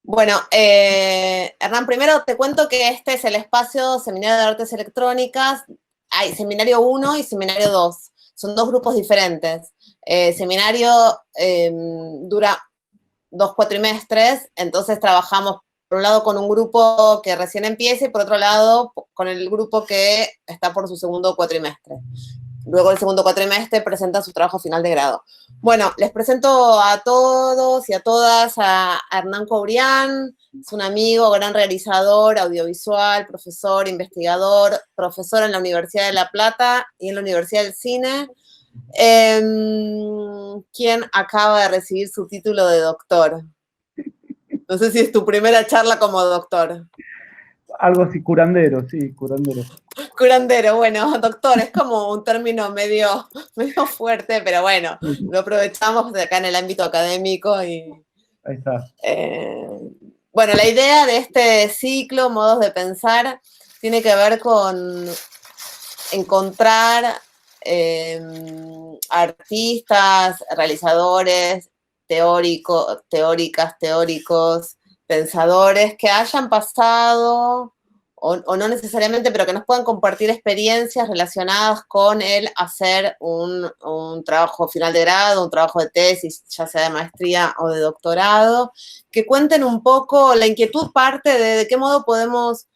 Bueno, Hernán, primero te cuento que este es el espacio Seminario de Artes Electrónicas. Hay Seminario 1 y Seminario 2. Son dos grupos diferentes. Seminario dura 2 cuatrimestres, entonces trabajamos por un lado con un grupo que recién empieza y por otro lado con el grupo que está por su segundo cuatrimestre. Luego el segundo cuatrimestre presenta su trabajo final de grado. Bueno, les presento a todos y a todas a Hernán Cobrián. Es un amigo, gran realizador, audiovisual, profesor, investigador, profesor en la Universidad de La Plata y en la Universidad del Cine, quien acaba de recibir su título de doctor. No sé si es tu primera charla como doctor. Algo así, curandero, sí, curandero. Curandero, bueno, doctor, es como un término medio fuerte, pero bueno, lo aprovechamos de acá en el ámbito académico y... Ahí está. Bueno, la idea de este ciclo, Modos de Pensar, tiene que ver con encontrar artistas, realizadores, teóricos, pensadores que hayan pasado o no necesariamente, pero que nos puedan compartir experiencias relacionadas con el hacer un trabajo final de grado, un trabajo de tesis, ya sea de maestría o de doctorado, que cuenten un poco, la inquietud parte de qué modo podemos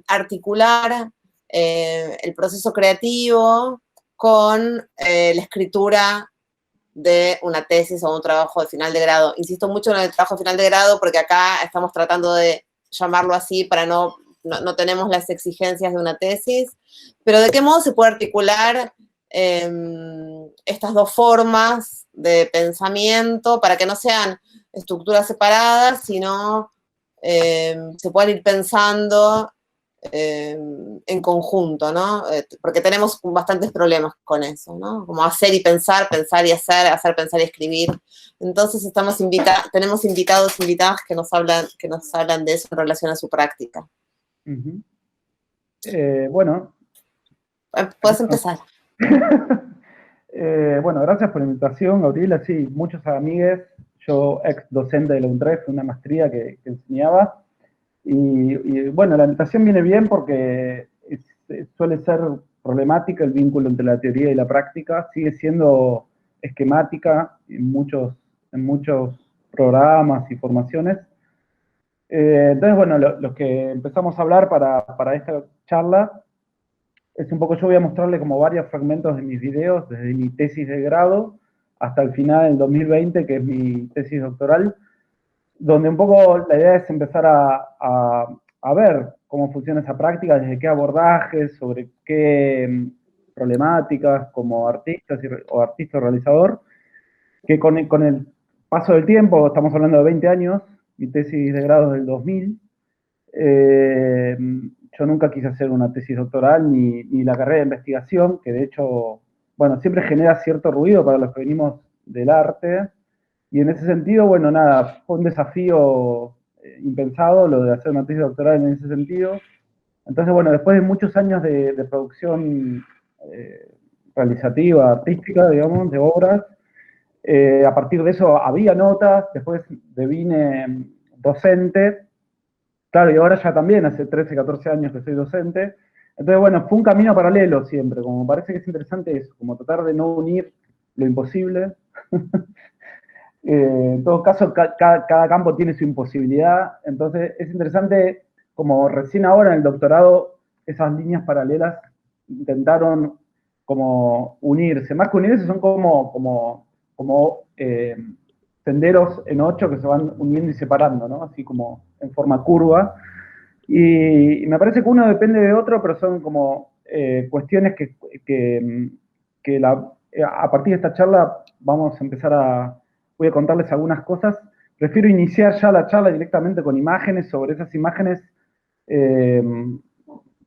articular el proceso creativo con la escritura de una tesis o un trabajo de final de grado. Insisto mucho en el trabajo de final de grado porque acá estamos tratando de llamarlo así para no tenemos las exigencias de una tesis, pero de qué modo se puede articular estas dos formas de pensamiento para que no sean estructuras separadas, sino se puedan ir pensando en conjunto, ¿no? Porque tenemos bastantes problemas con eso, ¿no? Como hacer y pensar y hacer, pensar y escribir. Entonces tenemos invitados, invitadas que nos hablan de eso en relación a su práctica. Bueno. Puedes empezar. Bueno, gracias por la invitación, Gabriela. Sí, muchos amigues. Yo, ex docente de la UNTREF, una maestría que enseñaba. Y bueno, la invitación viene bien porque suele ser problemática el vínculo entre la teoría y la práctica. Sigue siendo esquemática en muchos programas y formaciones. Entonces, bueno, lo que empezamos a hablar para esta charla es un poco, yo voy a mostrarle como varios fragmentos de mis videos, desde mi tesis de grado hasta el final del 2020, que es mi tesis doctoral, donde un poco la idea es empezar a ver cómo funciona esa práctica, desde qué abordajes, sobre qué problemáticas como artista o realizador, que con el paso del tiempo, estamos hablando de 20 años, mi tesis de grado es del 2000, yo nunca quise hacer una tesis doctoral ni la carrera de investigación, que de hecho, bueno, siempre genera cierto ruido para los que venimos del arte, y en ese sentido, bueno, nada, fue un desafío impensado lo de hacer una tesis doctoral en ese sentido. Entonces, bueno, después de muchos años de producción realizativa, artística, digamos, de obras, a partir de eso había notas, después devine docente, claro, y ahora ya también, hace 13, 14 años que soy docente. Entonces, bueno, fue un camino paralelo siempre, como me parece que es interesante eso, como tratar de no unir lo imposible. En todo caso, cada campo tiene su imposibilidad, entonces es interesante, como recién ahora en el doctorado, esas líneas paralelas intentaron como unirse, más que unirse son como senderos en 8 que se van uniendo y separando, ¿no? Así como en forma curva, y me parece que uno depende de otro, pero son como cuestiones que a partir de esta charla vamos a empezar voy a contarles algunas cosas. Prefiero iniciar ya la charla directamente con imágenes, sobre esas imágenes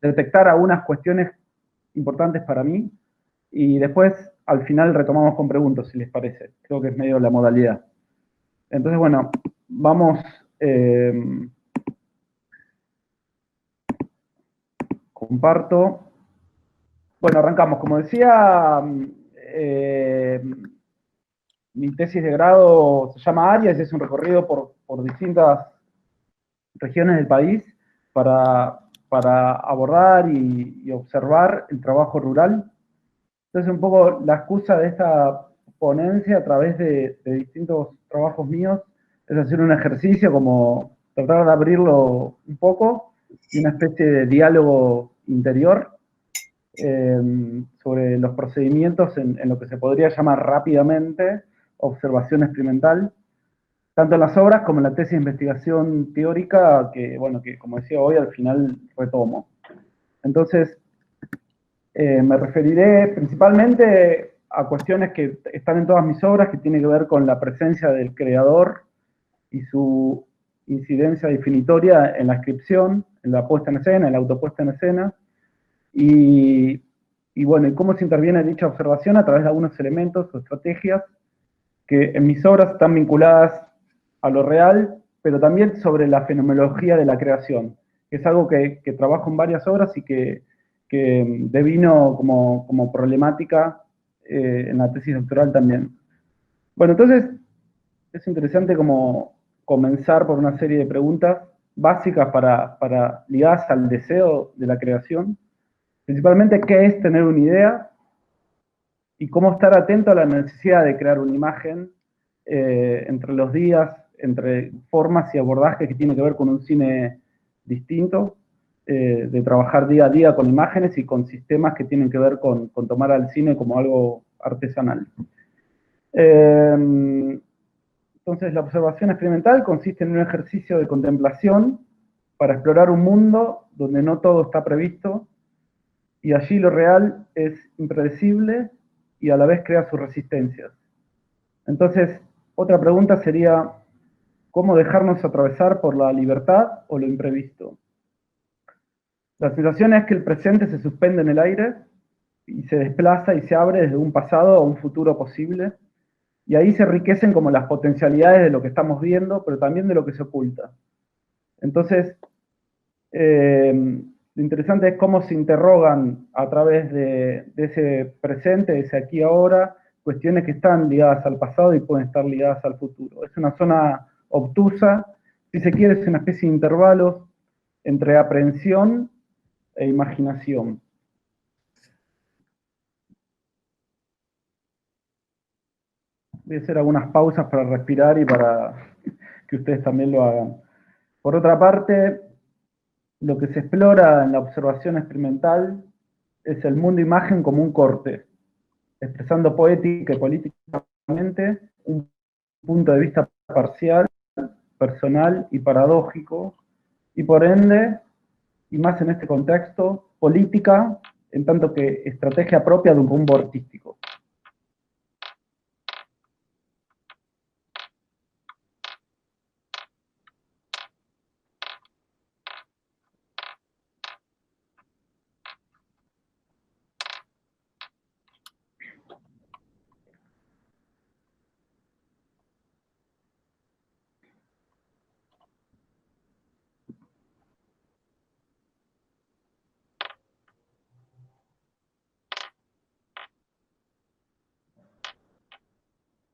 detectar algunas cuestiones importantes para mí, y después al final retomamos con preguntas, si les parece. Creo que es medio la modalidad. Entonces, bueno, vamos... comparto. Bueno, arrancamos. Como decía, mi tesis de grado se llama Arias, es un recorrido por por distintas regiones del país para abordar y observar el trabajo rural. Entonces, un poco la excusa de esta ponencia a través de distintos trabajos míos es hacer un ejercicio como tratar de abrirlo un poco y una especie de diálogo interior sobre los procedimientos en lo que se podría llamar rápidamente observación experimental, tanto en las obras como en la tesis de investigación teórica que, bueno, que como decía hoy, al final retomo. Entonces, me referiré principalmente a cuestiones que están en todas mis obras, que tienen que ver con la presencia del creador y su incidencia definitoria en la descripción, en la puesta en escena, en la autopuesta en escena, y, y bueno, y cómo se interviene dicha observación a través de algunos elementos o estrategias que en mis obras están vinculadas a lo real, pero también sobre la fenomenología de la creación, que es algo que trabajo en varias obras y que devino como problemática en la tesis doctoral también. Bueno, entonces es interesante como comenzar por una serie de preguntas básicas ligadas al deseo de la creación, principalmente qué es tener una idea y cómo estar atento a la necesidad de crear una imagen entre los días, entre formas y abordajes que tienen que ver con un cine distinto, de trabajar día a día con imágenes y con sistemas que tienen que ver con tomar al cine como algo artesanal. Entonces, la observación experimental consiste en un ejercicio de contemplación para explorar un mundo donde no todo está previsto y allí lo real es impredecible y a la vez crea sus resistencias. Entonces, otra pregunta sería, ¿cómo dejarnos atravesar por la libertad o lo imprevisto? La sensación es que el presente se suspende en el aire y se desplaza y se abre desde un pasado a un futuro posible, y ahí se enriquecen como las potencialidades de lo que estamos viendo, pero también de lo que se oculta. Entonces, lo interesante es cómo se interrogan a través de ese presente, de ese aquí y ahora, cuestiones que están ligadas al pasado y pueden estar ligadas al futuro. Es una zona obtusa, si se quiere, es una especie de intervalos entre aprehensión e imaginación. Voy a hacer algunas pausas para respirar y para que ustedes también lo hagan. Por otra parte, lo que se explora en la observación experimental es el mundo imagen como un corte, expresando poética y políticamente un punto de vista parcial, personal y paradójico, y por ende, y más en este contexto, política en tanto que estrategia propia de un rumbo artístico.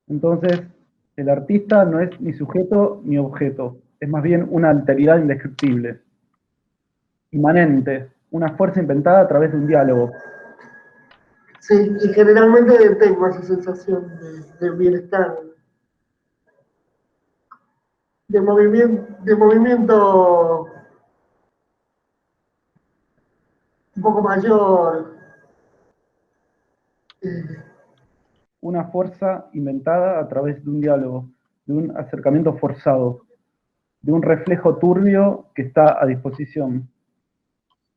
Entonces, el artista no es ni sujeto ni objeto, es más bien una alteridad indescriptible, inmanente, una fuerza inventada a través de un diálogo. Sí, y generalmente tengo esa sensación de bienestar, de movimiento un poco mayor. Una fuerza inventada a través de un diálogo, de un acercamiento forzado, de un reflejo turbio que está a disposición.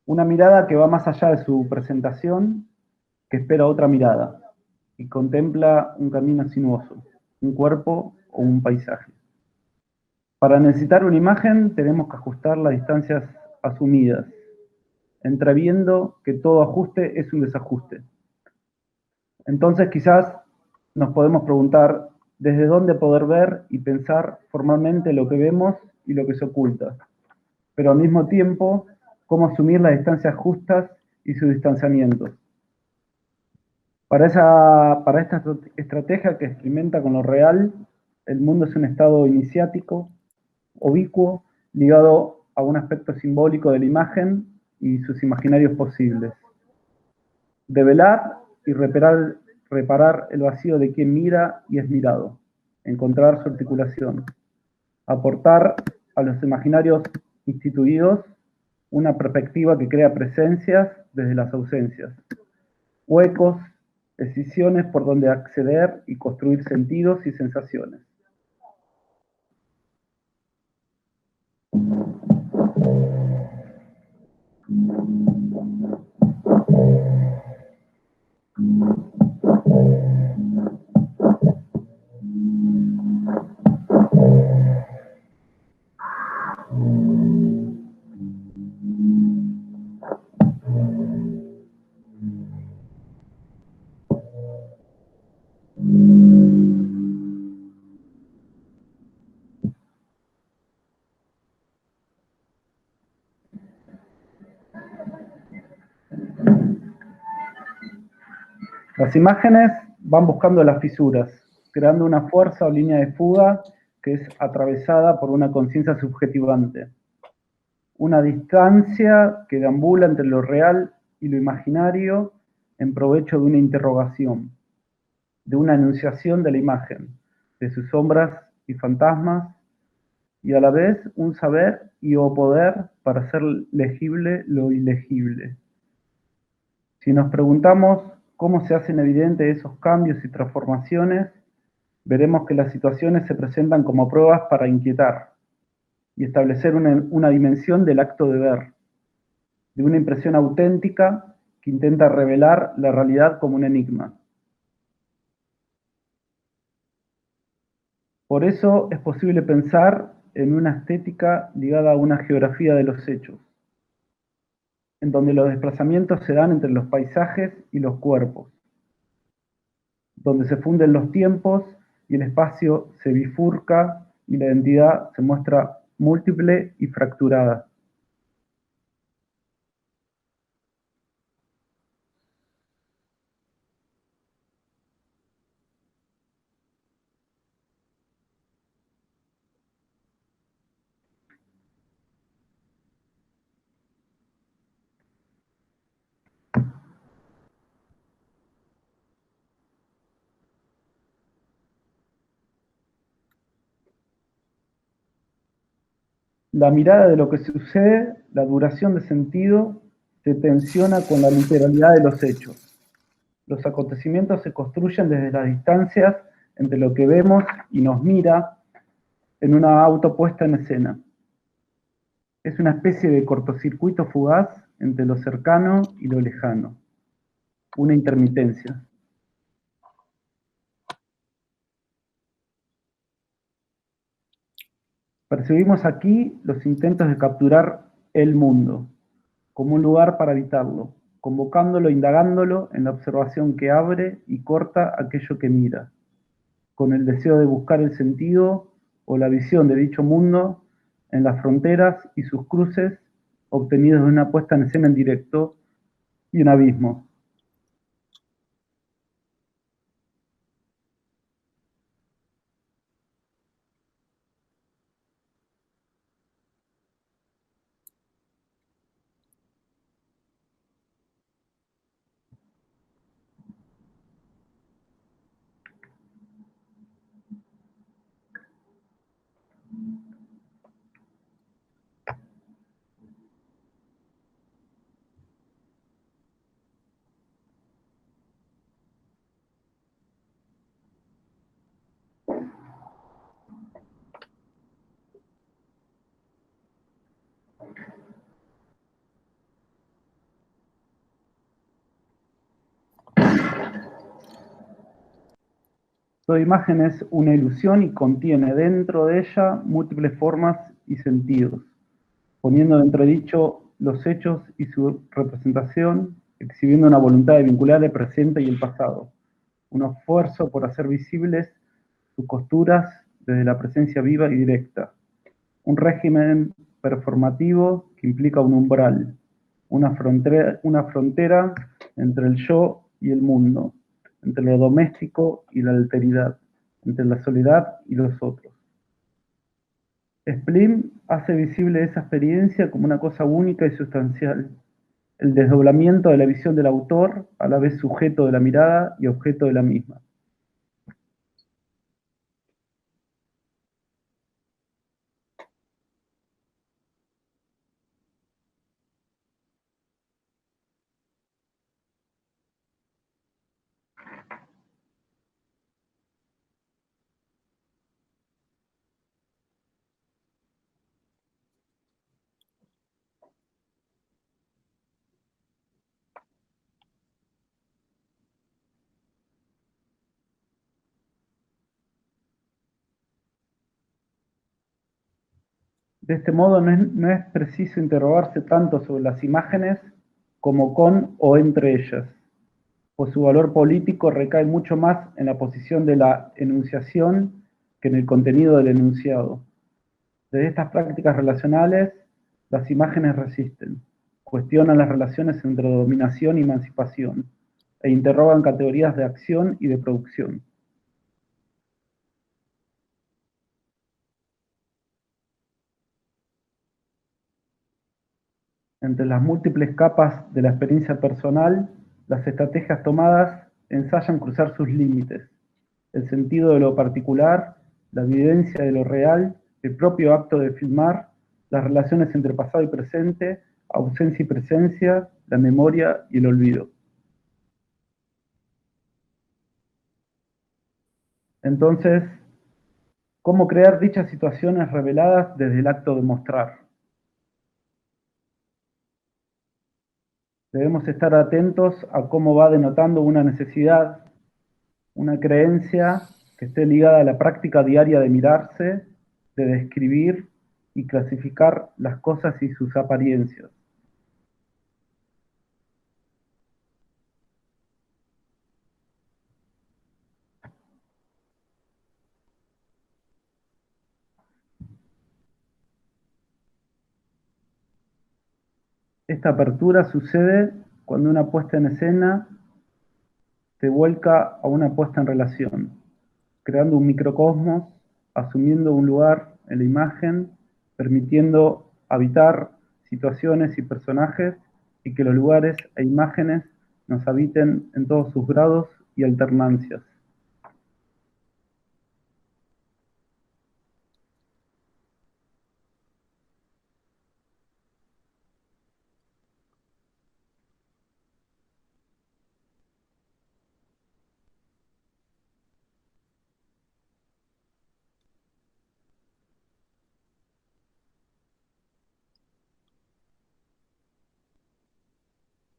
Una mirada que va más allá de su presentación, que espera otra mirada y contempla un camino sinuoso, un cuerpo o un paisaje. Para necesitar una imagen tenemos que ajustar las distancias asumidas, entreviendo que todo ajuste es un desajuste. Entonces quizás nos podemos preguntar desde dónde poder ver y pensar formalmente lo que vemos y lo que se oculta, pero al mismo tiempo cómo asumir las distancias justas y sus distanciamientos. Para esta estrategia que experimenta con lo real, el mundo es un estado iniciático ubicuo, ligado a un aspecto simbólico de la imagen y sus imaginarios posibles. Develar y reparar el vacío de quien mira y es mirado, encontrar su articulación, aportar a los imaginarios instituidos una perspectiva que crea presencias desde las ausencias, huecos, escisiones por donde acceder y construir sentidos y sensaciones. Las imágenes van buscando las fisuras, creando una fuerza o línea de fuga que es atravesada por una conciencia subjetivante. Una distancia que deambula entre lo real y lo imaginario en provecho de una interrogación, de una enunciación de la imagen, de sus sombras y fantasmas, y a la vez un saber y o poder para hacer legible lo ilegible. Si nos preguntamos cómo se hacen evidentes esos cambios y transformaciones, veremos que las situaciones se presentan como pruebas para inquietar y establecer una dimensión del acto de ver, de una impresión auténtica que intenta revelar la realidad como un enigma. Por eso es posible pensar en una estética ligada a una geografía de los hechos, en donde los desplazamientos se dan entre los paisajes y los cuerpos, donde se funden los tiempos y el espacio se bifurca y la identidad se muestra múltiple y fracturada. La mirada de lo que sucede, la duración de sentido, se tensiona con la literalidad de los hechos. Los acontecimientos se construyen desde las distancias entre lo que vemos y nos mira en una autopuesta en escena. Es una especie de cortocircuito fugaz entre lo cercano y lo lejano, una intermitencia. Percibimos aquí los intentos de capturar el mundo, como un lugar para habitarlo, convocándolo, indagándolo en la observación que abre y corta aquello que mira, con el deseo de buscar el sentido o la visión de dicho mundo en las fronteras y sus cruces obtenidos de una puesta en escena en directo y un abismo. Toda imagen es una ilusión y contiene dentro de ella múltiples formas y sentidos, poniendo en entredicho los hechos y su representación, exhibiendo una voluntad de vincular el presente y el pasado, un esfuerzo por hacer visibles sus costuras desde la presencia viva y directa, un régimen performativo que implica un umbral, una frontera entre el yo y el mundo, entre lo doméstico y la alteridad, entre la soledad y los otros. Splim hace visible esa experiencia como una cosa única y sustancial, el desdoblamiento de la visión del autor, a la vez sujeto de la mirada y objeto de la misma. De este modo, no es preciso interrogarse tanto sobre las imágenes como con o entre ellas, pues su valor político recae mucho más en la posición de la enunciación que en el contenido del enunciado. Desde estas prácticas relacionales, las imágenes resisten, cuestionan las relaciones entre dominación y emancipación, e interrogan categorías de acción y de producción. Entre las múltiples capas de la experiencia personal, las estrategias tomadas ensayan cruzar sus límites, el sentido de lo particular, la evidencia de lo real, el propio acto de filmar, las relaciones entre pasado y presente, ausencia y presencia, la memoria y el olvido. Entonces, ¿cómo crear dichas situaciones reveladas desde el acto de mostrar? Debemos estar atentos a cómo va denotando una necesidad, una creencia que esté ligada a la práctica diaria de mirarse, de describir y clasificar las cosas y sus apariencias. Esta apertura sucede cuando una puesta en escena se vuelca a una puesta en relación, creando un microcosmos, asumiendo un lugar en la imagen, permitiendo habitar situaciones y personajes y que los lugares e imágenes nos habiten en todos sus grados y alternancias.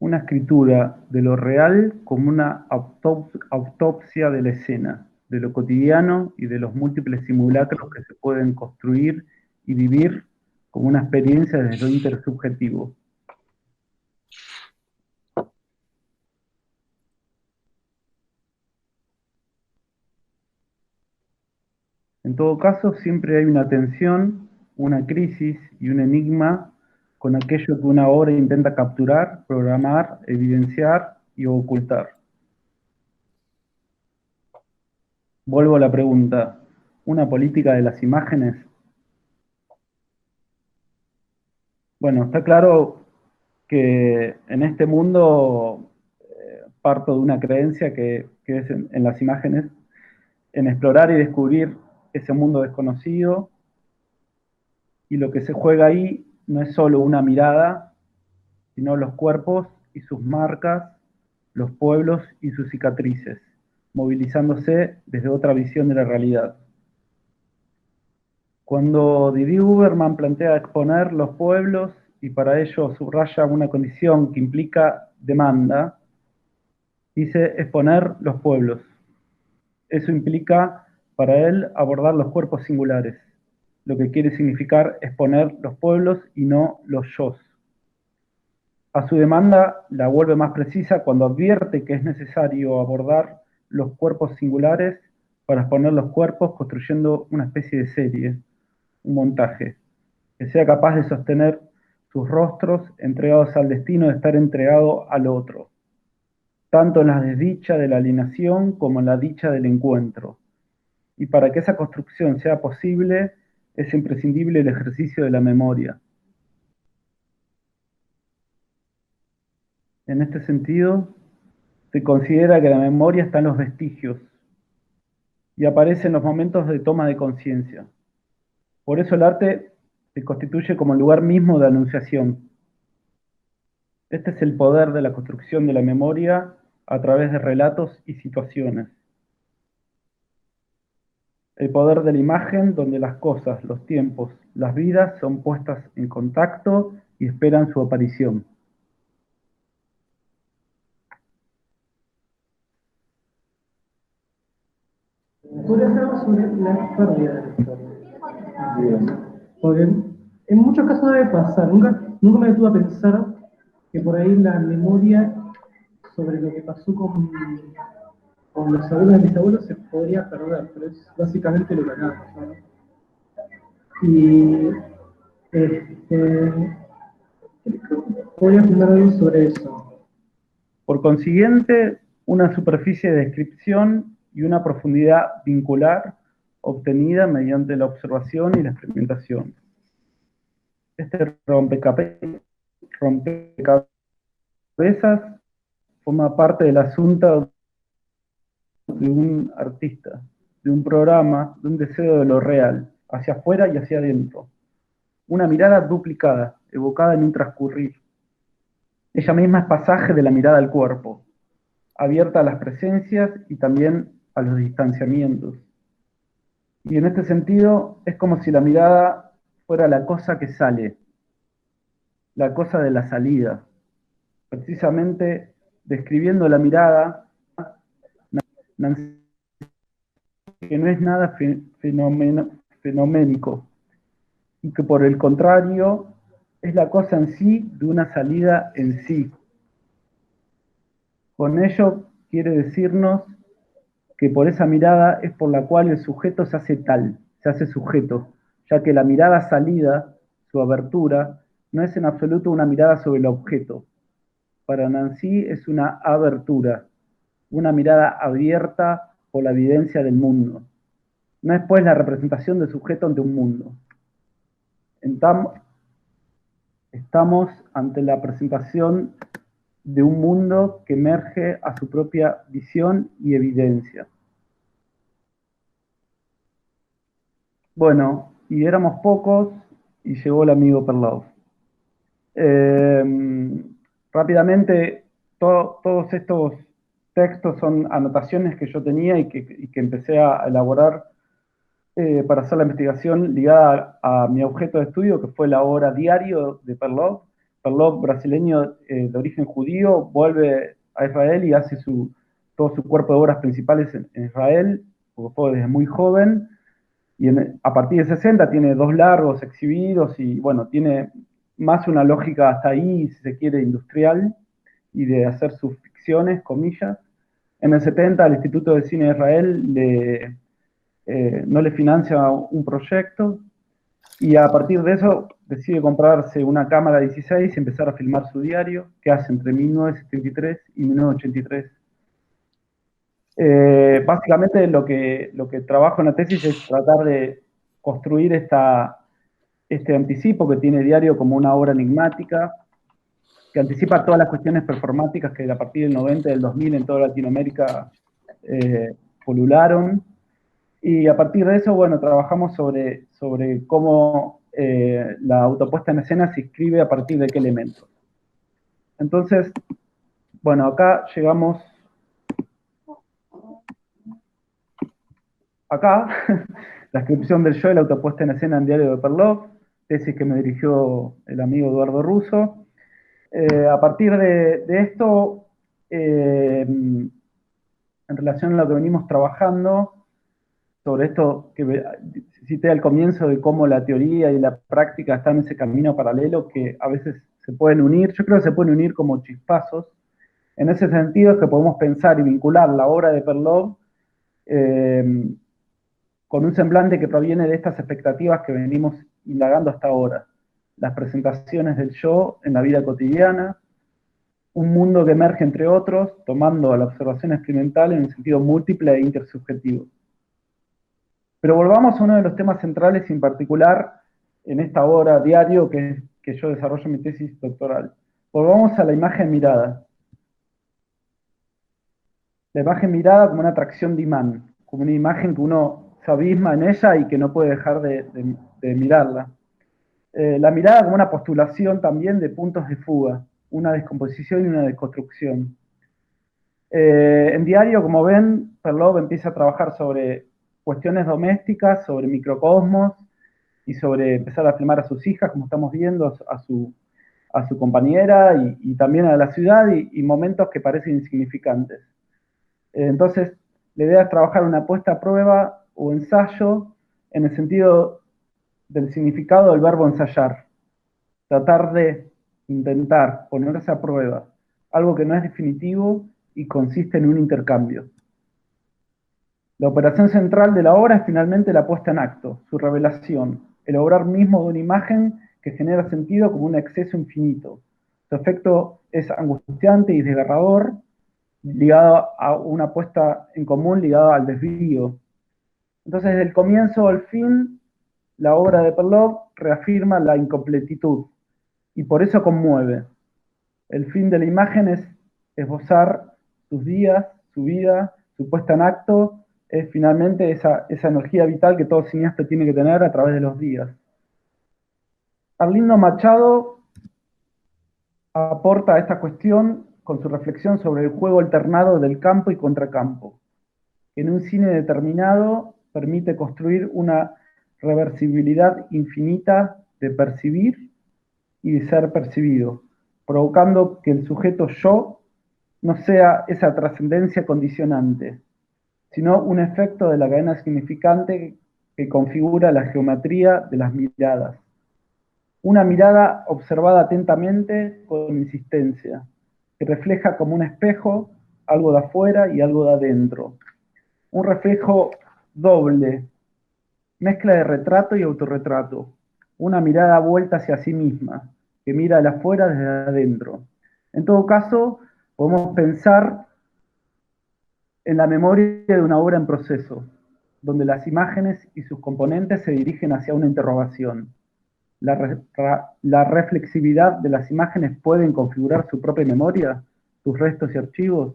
Una escritura de lo real como una autopsia de la escena, de lo cotidiano y de los múltiples simulacros que se pueden construir y vivir como una experiencia desde lo intersubjetivo. En todo caso, siempre hay una tensión, una crisis y un enigma con aquello que una obra intenta capturar, programar, evidenciar y ocultar. Vuelvo a la pregunta, ¿una política de las imágenes? Bueno, está claro que en este mundo parto de una creencia que es en las imágenes, en explorar y descubrir ese mundo desconocido, y lo que se juega ahí no es solo una mirada, sino los cuerpos y sus marcas, los pueblos y sus cicatrices, movilizándose desde otra visión de la realidad. Cuando Didi Huberman plantea exponer los pueblos y para ello subraya una condición que implica demanda, dice exponer los pueblos. Eso implica para él abordar los cuerpos singulares, lo que quiere significar exponer los pueblos y no los yos. A su demanda la vuelve más precisa cuando advierte que es necesario abordar los cuerpos singulares para exponer los cuerpos construyendo una especie de serie, un montaje, que sea capaz de sostener sus rostros entregados al destino de estar entregado al otro, tanto en la desdicha de la alienación como en la dicha del encuentro. Y para que esa construcción sea posible, es imprescindible el ejercicio de la memoria. En este sentido, se considera que la memoria está en los vestigios y aparece en los momentos de toma de conciencia. Por eso el arte se constituye como el lugar mismo de anunciación. Este es el poder de la construcción de la memoria a través de relatos y situaciones. El poder de la imagen donde las cosas, los tiempos, las vidas son puestas en contacto y esperan su aparición. ¿Podría hacer algo sobre la pérdida de la historia? Porque en muchos casos debe pasar. Nunca me detuve a pensar que por ahí la memoria sobre lo que pasó con los abuelos de mis abuelos se podría perder, pero es básicamente lo que acaba de pasar. Y podría fundar algo sobre eso. Por consiguiente, una superficie de descripción y una profundidad vincular obtenida mediante la observación y la experimentación. Este rompecabezas forma parte del asunto de un artista, de un programa, de un deseo de lo real, hacia afuera y hacia adentro. Una mirada duplicada, evocada en un transcurrir. Ella misma es pasaje de la mirada al cuerpo, abierta a las presencias y también a los distanciamientos. Y en este sentido, es como si la mirada fuera la cosa que sale, la cosa de la salida. Precisamente describiendo la mirada, que no es nada fenoménico, y que por el contrario es la cosa en sí de una salida en sí. Con ello quiere decirnos que por esa mirada es por la cual el sujeto se hace tal, se hace sujeto, ya que la mirada salida, su abertura, no es en absoluto una mirada sobre el objeto. Para Nancy es una abertura, una mirada abierta por la evidencia del mundo. No es pues la representación del sujeto ante un mundo. Estamos ante la presentación de un mundo que emerge a su propia visión y evidencia. Bueno, y éramos pocos y llegó el amigo Perlov. Rápidamente, todos estos textos son anotaciones que yo tenía y que empecé a elaborar para hacer la investigación ligada a mi objeto de estudio, que fue la obra Diario de Perlov. Perlov, brasileño de origen judío, vuelve a Israel y hace todo su cuerpo de obras principales en Israel, porque fue desde muy joven, y a partir de 60 tiene 2 largos exhibidos, y bueno, tiene más una lógica hasta ahí, si se quiere, industrial, y de hacer sus ficciones, comillas. En el 70 el Instituto de Cine de Israel no le financia un proyecto, y a partir de eso decide comprarse una cámara 16 y empezar a filmar su diario, que hace entre 1973 y 1983. Básicamente lo que trabajo en la tesis es tratar de construir este anticipo que tiene Diario como una obra enigmática, que anticipa todas las cuestiones performáticas que a partir del 90 y del 2000 en toda Latinoamérica polularon. Y a partir de eso, bueno, trabajamos sobre cómo la autopuesta en escena se inscribe a partir de qué elementos. Entonces, bueno, acá llegamos acá, la descripción del yo y la autopuesta en escena en Diario de Perlov, tesis que me dirigió el amigo Eduardo Russo. A partir de esto, en relación a lo que venimos trabajando, sobre esto que cité al comienzo de cómo la teoría y la práctica están en ese camino paralelo que a veces se pueden unir, yo creo que se pueden unir como chispazos. En ese sentido es que podemos pensar y vincular la obra de Perlov con un semblante que proviene de estas expectativas que venimos indagando hasta ahora. Las presentaciones del yo en la vida cotidiana, un mundo que emerge entre otros, tomando la observación experimental en un sentido múltiple e intersubjetivo. Pero volvamos a uno de los temas centrales, en particular, en esta obra diario que yo desarrollo en mi tesis doctoral. Volvamos a la imagen mirada. La imagen mirada como una atracción de imán, como una imagen que uno se abisma en ella y que no puede dejar de mirarla. La mirada como una postulación también de puntos de fuga, una descomposición y una desconstrucción. En diario, como ven, Perlov empieza a trabajar sobre cuestiones domésticas, sobre microcosmos y sobre empezar a filmar a sus hijas, como estamos viendo, a su compañera y también a la ciudad y momentos que parecen insignificantes. Entonces, la idea es trabajar una puesta a prueba o ensayo en el sentido del significado del verbo ensayar. Tratar de intentar ponerse a prueba algo que no es definitivo y consiste en un intercambio. La operación central de la obra es finalmente la puesta en acto, su revelación, el obrar mismo de una imagen que genera sentido como un exceso infinito. Su efecto es angustiante y desgarrador, ligado a una puesta en común ligada al desvío. Entonces, desde el comienzo al fin, la obra de Perlov reafirma la incompletitud y por eso conmueve. El fin de la imagen es esbozar sus días, su vida, su puesta en acto, es finalmente esa energía vital que todo cineasta tiene que tener a través de los días. Arlindo Machado aporta a esta cuestión con su reflexión sobre el juego alternado del campo y contracampo. En un cine determinado permite construir una reversibilidad infinita de percibir y de ser percibido, provocando que el sujeto yo no sea esa trascendencia condicionante, sino un efecto de la cadena significante que configura la geometría de las miradas. Una mirada observada atentamente con insistencia, que refleja como un espejo algo de afuera y algo de adentro. Un reflejo doble, mezcla de retrato y autorretrato. Una mirada vuelta hacia sí misma, que mira al afuera desde adentro. En todo caso, podemos pensar en la memoria de una obra en proceso, donde las imágenes y sus componentes se dirigen hacia una interrogación. La reflexividad de las imágenes pueden configurar su propia memoria, sus restos y archivos.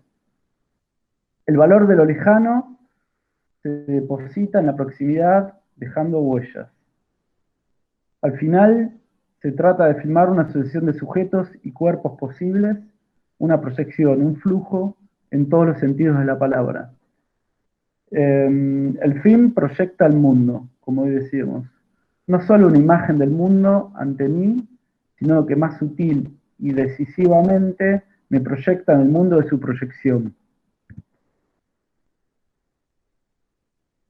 El valor de lo lejano se deposita en la proximidad, dejando huellas. Al final, se trata de filmar una sucesión de sujetos y cuerpos posibles, una proyección, un flujo, en todos los sentidos de la palabra. El film proyecta el mundo, como hoy decíamos. No solo una imagen del mundo ante mí, sino que más sutil y decisivamente me proyecta en el mundo de su proyección.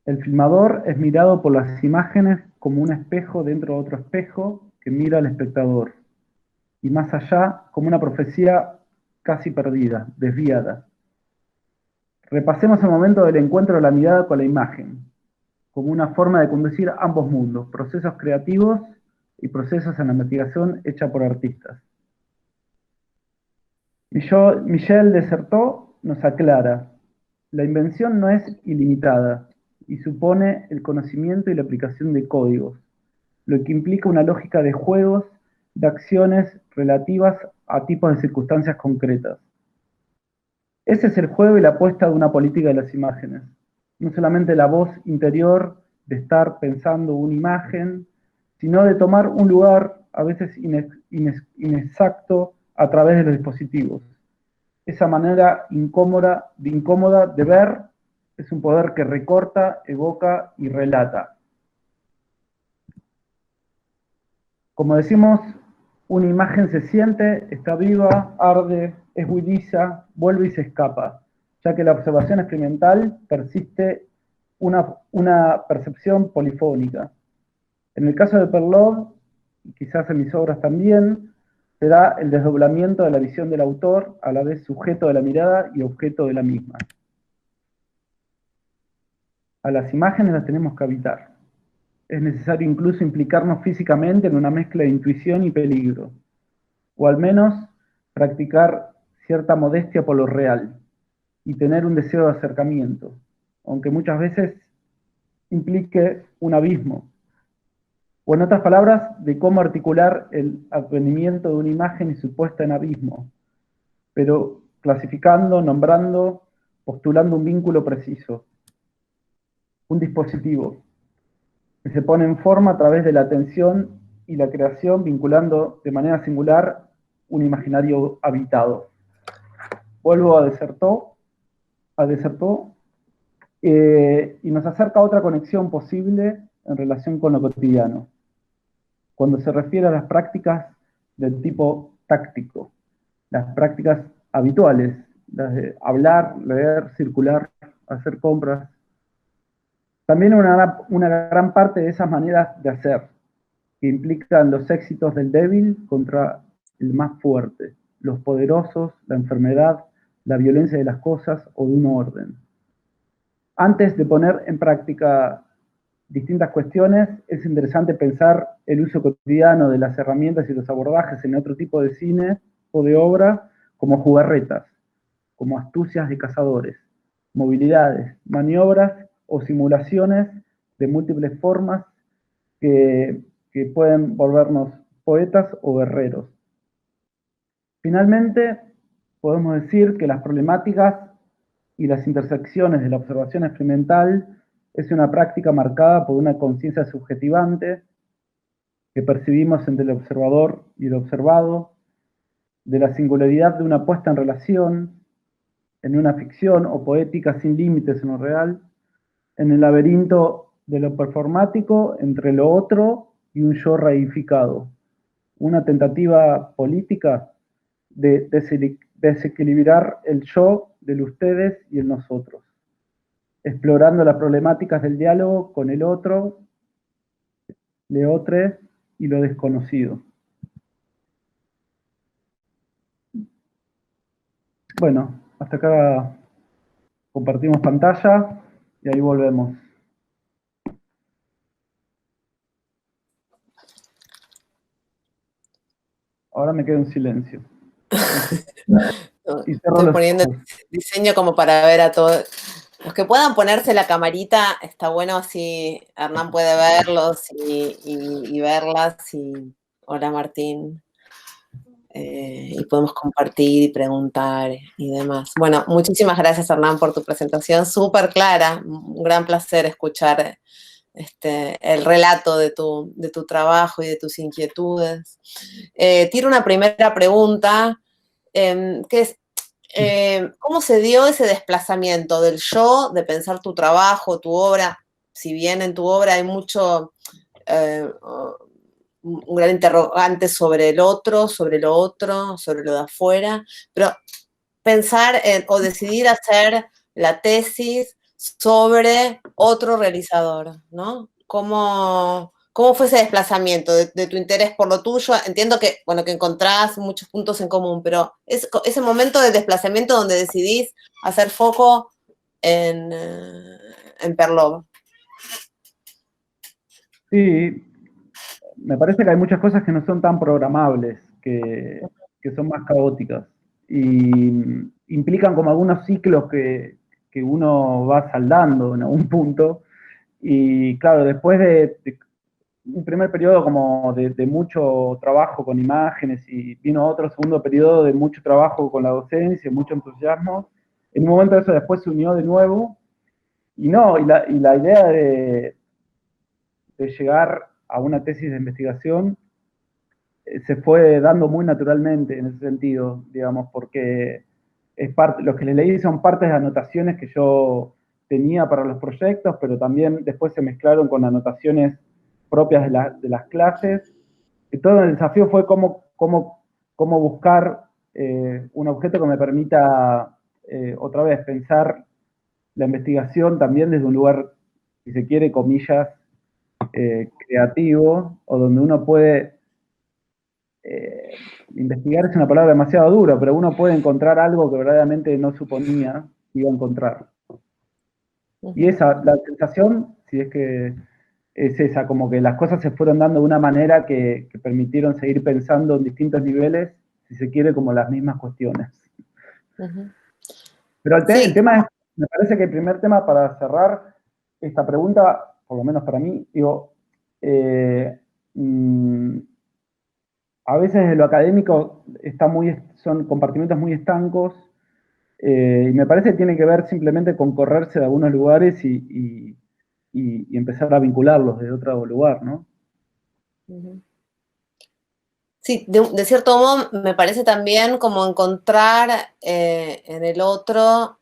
El filmador es mirado por las imágenes como un espejo dentro de otro espejo que mira al espectador. Y más allá, como una profecía casi perdida, desviada. Repasemos el momento del encuentro de la mirada con la imagen, como una forma de conducir ambos mundos, procesos creativos y procesos en la investigación hecha por artistas. Michel Desserteau nos aclara, la invención no es ilimitada y supone el conocimiento y la aplicación de códigos, lo que implica una lógica de juegos, de acciones relativas a tipos de circunstancias concretas. Ese es el juego y la apuesta de una política de las imágenes. No solamente la voz interior de estar pensando una imagen, sino de tomar un lugar a veces inexacto a través de los dispositivos. Esa manera incómoda de ver es un poder que recorta, evoca y relata. Como decimos, una imagen se siente, está viva, arde, es bullida, vuelve y se escapa, ya que la observación experimental persiste una percepción polifónica. En el caso de Perlov, y quizás en mis obras también, se da el desdoblamiento de la visión del autor, a la vez sujeto de la mirada y objeto de la misma. A las imágenes las tenemos que habitar. Es necesario incluso implicarnos físicamente en una mezcla de intuición y peligro, o al menos practicar cierta modestia por lo real, y tener un deseo de acercamiento, aunque muchas veces implique un abismo. O en otras palabras, de cómo articular el advenimiento de una imagen y su puesta en abismo, pero clasificando, nombrando, postulando un vínculo preciso, un dispositivo, que se pone en forma a través de la atención y la creación, vinculando de manera singular un imaginario habitado. Vuelvo a Desertó, y nos acerca a otra conexión posible en relación con lo cotidiano, cuando se refiere a las prácticas del tipo táctico, las prácticas habituales, las de hablar, leer, circular, hacer compras. También una gran parte de esas maneras de hacer, que implican los éxitos del débil contra el más fuerte, los poderosos, la enfermedad, la violencia de las cosas o de un orden. Antes de poner en práctica distintas cuestiones, es interesante pensar el uso cotidiano de las herramientas y los abordajes en otro tipo de cine o de obra como jugarretas, como astucias de cazadores, movilidades, maniobras o simulaciones de múltiples formas que pueden volvernos poetas o guerreros. Finalmente, podemos decir que las problemáticas y las intersecciones de la observación experimental es una práctica marcada por una conciencia subjetivante que percibimos entre el observador y el observado, de la singularidad de una puesta en relación, en una ficción o poética sin límites en lo real, en el laberinto de lo performático entre lo otro y un yo reificado, una tentativa política de desequilibrar el yo del ustedes y el nosotros, explorando las problemáticas del diálogo con el otro, le otro y lo desconocido. Bueno, hasta acá compartimos pantalla y ahí volvemos. Ahora me quedo en silencio. Y cerro Estoy los poniendo ojos. diseño como para ver a todos. Los que puedan ponerse la camarita, está bueno así Hernán puede verlos y verlas. Hola Martín. Y podemos compartir y preguntar y demás. Bueno, muchísimas gracias Hernán por tu presentación, súper clara. Un gran placer escuchar el relato de tu trabajo y de tus inquietudes. Tiro una primera pregunta, que es, ¿cómo se dio ese desplazamiento del yo, de pensar tu trabajo, tu obra? Si bien en tu obra hay mucho, un gran interrogante sobre el otro, sobre lo otro, sobre lo de afuera, pero pensar o decidir hacer la tesis sobre otro realizador, ¿no? ¿Cómo fue ese desplazamiento de tu interés por lo tuyo? Entiendo que, bueno, que encontrás muchos puntos en común, pero ese momento del desplazamiento donde decidís hacer foco en Perlov. Sí, me parece que hay muchas cosas que no son tan programables, que son más caóticas. Y implican como algunos ciclos que uno va saldando en algún punto. Y claro, después de un primer periodo como de mucho trabajo con imágenes y vino otro segundo periodo de mucho trabajo con la docencia, mucho entusiasmo, en un momento eso después se unió de nuevo. Y la idea de llegar a una tesis de investigación se fue dando muy naturalmente en ese sentido, digamos, porque los que les leí son partes de anotaciones que yo tenía para los proyectos, pero también después se mezclaron con anotaciones propias de las clases. Y todo el desafío fue cómo buscar un objeto que me permita, otra vez, pensar la investigación también desde un lugar, si se quiere, comillas, creativo, o donde uno puede investigar es una palabra demasiado dura, pero uno puede encontrar algo que verdaderamente no suponía que iba a encontrar. Y la sensación, si es que es esa, como que las cosas se fueron dando de una manera que permitieron seguir pensando en distintos niveles, si se quiere, como las mismas cuestiones. Pero el tema es, me parece que el primer tema para cerrar esta pregunta por lo menos para mí, digo, mm, a veces de lo académico son compartimentos muy estancos, y me parece que tiene que ver simplemente con correrse de algunos lugares y empezar a vincularlos de otro lugar, ¿no? Sí, de cierto modo me parece también como encontrar en el otro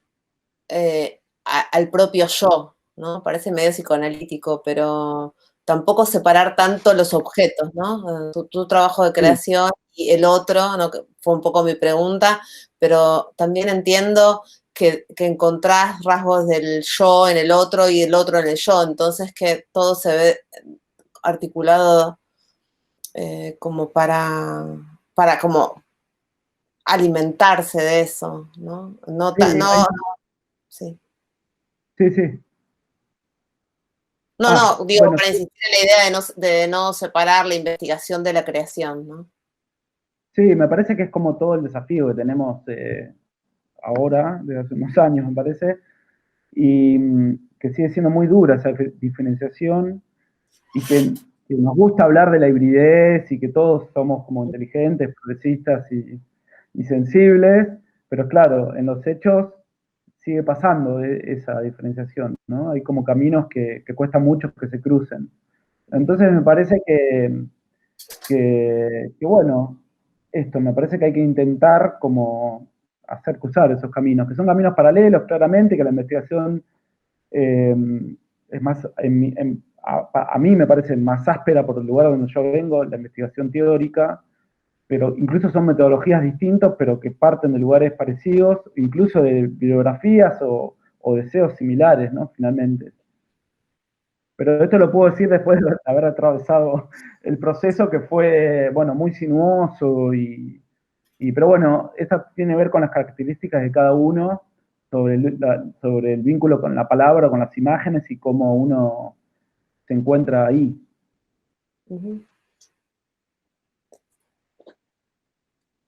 al propio yo, ¿no? Parece medio psicoanalítico, pero tampoco separar tanto los objetos, ¿no? Tu trabajo de Sí, creación y el otro, ¿no? Que fue un poco mi pregunta, pero también entiendo que encontrás rasgos del yo en el otro y el otro en el yo, entonces que todo se ve articulado como para como alimentarse de eso, ¿no? No, sí, no, sí. sí, sí. No, Ah, no, digo, bueno, para sí, insistir en la idea de no separar la investigación de la creación, ¿no? sí, me parece que es como todo el desafío que tenemos ahora, desde hace unos años, me parece, y que sigue siendo muy dura esa diferenciación, y que nos gusta hablar de la hibridez y que todos somos como inteligentes, progresistas y sensibles, pero claro, en los hechos sigue pasando esa diferenciación, ¿no? Hay como caminos que cuesta mucho que se crucen. Entonces me parece que bueno, esto, me parece que hay que intentar como hacer cruzar esos caminos, que son caminos paralelos claramente, que la investigación eh, es más, a mí me parece más áspera por el lugar donde yo vengo, la investigación teórica, pero incluso son metodologías distintas, pero que parten de lugares parecidos, incluso de bibliografías o deseos similares, ¿no? Finalmente. Pero esto lo puedo decir después de haber atravesado el proceso que fue, bueno, muy sinuoso pero bueno, eso tiene que ver con las características de cada uno sobre el vínculo con la palabra, con las imágenes y cómo uno se encuentra ahí. Ujú.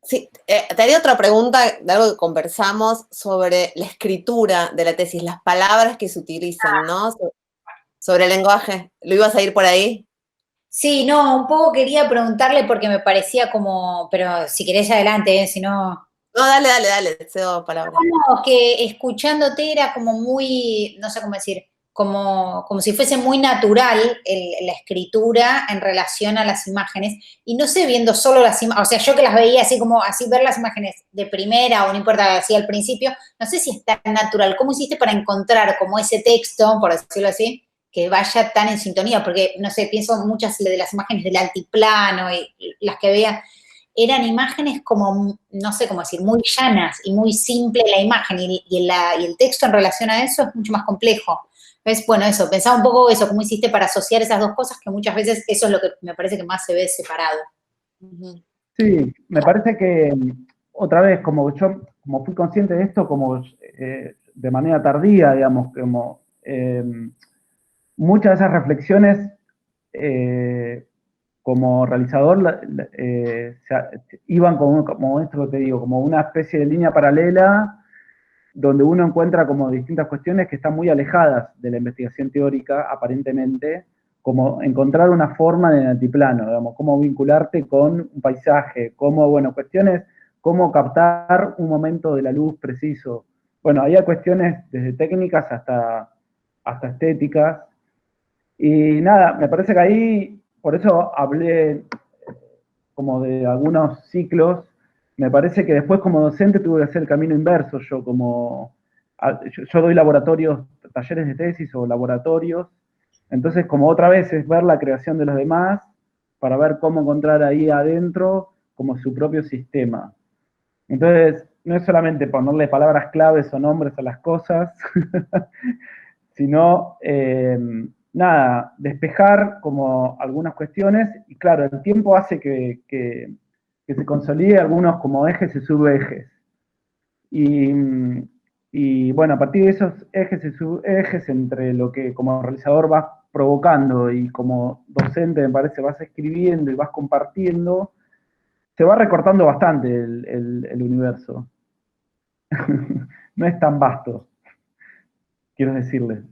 Sí, te haría otra pregunta de algo que conversamos sobre la escritura de la tesis, las palabras que se utilizan, ¿no? Sobre el lenguaje. ¿Lo ibas a ir por ahí? Sí, no, un poco quería preguntarle porque me parecía como, pero si querés adelante, si no, No, dale, dale, dale, deseo palabra. como que escuchándote era como muy, no sé cómo decir, como si fuese muy natural la escritura en relación a las imágenes, y no sé, viendo solo las imágenes, o sea, yo que las veía así como, así ver las imágenes de primera, o no importa, así al principio, no sé si es tan natural. ¿Cómo hiciste para encontrar como ese texto, por decirlo así, que vaya tan en sintonía? Porque, no sé, pienso muchas de las imágenes del altiplano y las que veía, eran imágenes como, no sé cómo decir, muy llanas y muy simple la imagen, y el texto en relación a eso es mucho más complejo. ¿Ves? Bueno, eso, pensaba un poco eso, cómo hiciste para asociar esas dos cosas, que muchas veces eso es lo que me parece que más se ve separado. Sí, me parece que otra vez, como fui consciente de esto, como de manera tardía, digamos, como muchas de esas reflexiones como realizador iban como esto que te digo, como una especie de línea paralela donde uno encuentra como distintas cuestiones que están muy alejadas de la investigación teórica, aparentemente, como encontrar una forma en el altiplano, digamos, cómo vincularte con un paisaje, cómo, bueno, cuestiones, cómo captar un momento de la luz preciso. Bueno, había cuestiones desde técnicas hasta estéticas, y nada, me parece que ahí, por eso hablé como de algunos ciclos, me parece que después como docente tuve que hacer el camino inverso, yo doy laboratorios, talleres de tesis o laboratorios, entonces como otra vez es ver la creación de los demás para ver cómo encontrar ahí adentro como su propio sistema. Entonces, no es solamente ponerle palabras claves o nombres a las cosas, sino, nada, despejar como algunas cuestiones, y claro, el tiempo hace que se consolide algunos como ejes y subejes. Y, y bueno, a partir de esos ejes y subejes, entre lo que como realizador vas provocando y como docente, me parece, vas escribiendo y vas compartiendo, se va recortando bastante el universo. No es tan vasto, quiero decirles.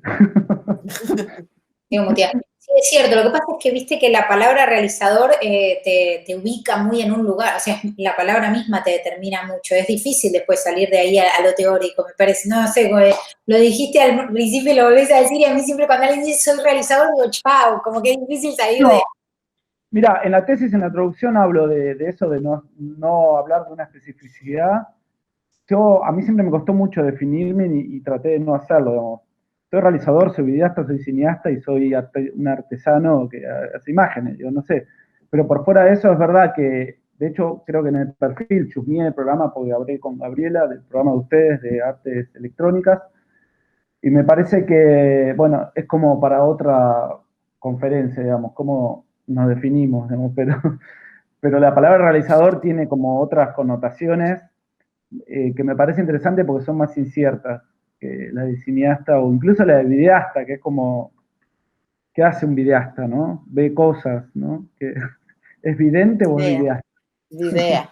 Digo, motivada. Sí, es cierto, lo que pasa es que viste que la palabra realizador te ubica muy en un lugar, o sea, la palabra misma te determina mucho, es difícil después salir de ahí a lo teórico, me parece, no sé, lo dijiste al principio y lo volvés a decir, y a mí siempre cuando alguien dice soy realizador, digo, chao, como que es difícil salir No, de... mira, en la tesis, en la introducción hablo de eso, de no hablar de una especificidad. A mí siempre me costó mucho definirme y traté de no hacerlo, digamos. Soy realizador, soy videasta, soy cineasta y soy un artesano que hace imágenes, yo no sé. Pero por fuera de eso es verdad que, de hecho, creo que en el perfil chusmeé el programa porque hablé con Gabriela del programa de ustedes de artes electrónicas y me parece que, bueno, es como para otra conferencia, digamos, cómo nos definimos, digamos, pero la palabra realizador tiene como otras connotaciones que me parece interesante porque son más inciertas que la de cineasta o incluso la de videasta, que es como, ¿qué hace un videasta, no? Ve cosas, ¿no? ¿Es vidente o es Idea, videasta? idea.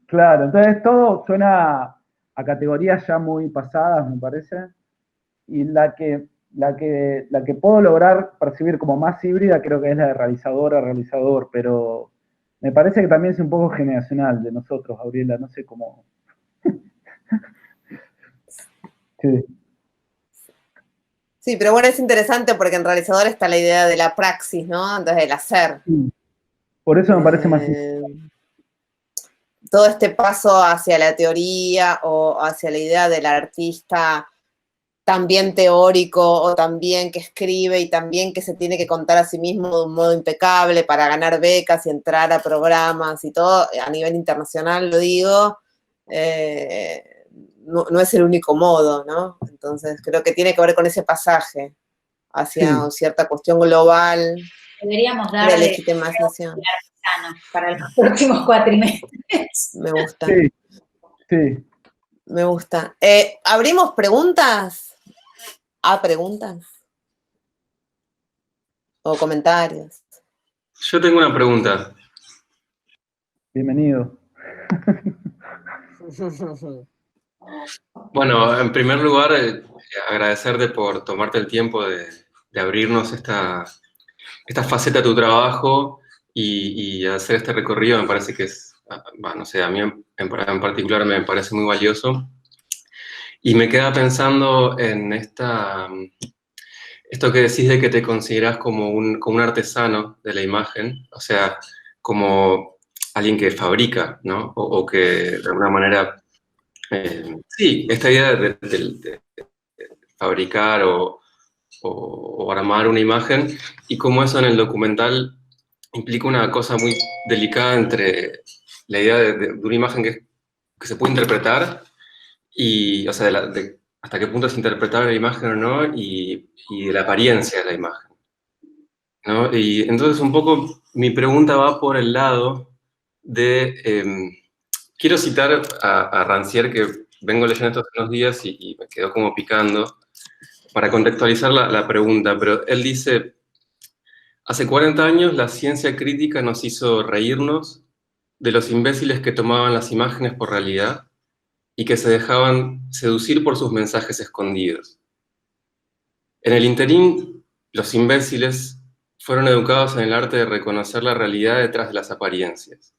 Claro, entonces todo suena a categorías ya muy pasadas, me parece, y la que puedo lograr percibir como más híbrida creo que es la de realizador a realizador, pero me parece que también es un poco generacional de nosotros, Gabriela, no sé cómo. Sí. Sí, pero bueno, es interesante porque en realizador está la idea de la praxis, ¿no? Entonces, del hacer. Por eso me parece más Eh, todo este paso hacia la teoría o hacia la idea del artista también teórico o también que escribe y también que se tiene que contar a sí mismo de un modo impecable para ganar becas y entrar a programas y todo, a nivel internacional lo digo, no es el único modo, ¿no? Entonces creo que tiene que ver con ese pasaje hacia Sí, cierta cuestión global Deberíamos de darle legitimación. artesano para los próximos cuatrimestres. Me gusta, sí, sí. me gusta. ¿Abrimos preguntas? ¿A preguntas? ¿O comentarios? Yo tengo una pregunta. Bienvenido. Bueno, en primer lugar, agradecerte por tomarte el tiempo de abrirnos esta faceta de tu trabajo y hacer este recorrido. Me parece que es, no sé, a mí en particular me parece muy valioso. Y me queda pensando en esto que decís de que te consideras como un artesano de la imagen, o sea, como alguien que fabrica, ¿no? O que de alguna manera, sí, esta idea de fabricar o armar una imagen y cómo eso en el documental implica una cosa muy delicada entre la idea de una imagen que se puede interpretar y, o sea, hasta qué punto es interpretable la imagen o no y de la apariencia de la imagen, ¿no? Y entonces un poco mi pregunta va por el lado de, quiero citar a Rancière, que vengo leyendo estos unos días y me quedó como picando, para contextualizar la pregunta, pero él dice, hace 40 años la ciencia crítica nos hizo reírnos de los imbéciles que tomaban las imágenes por realidad y que se dejaban seducir por sus mensajes escondidos. En el interín, los imbéciles fueron educados en el arte de reconocer la realidad detrás de las apariencias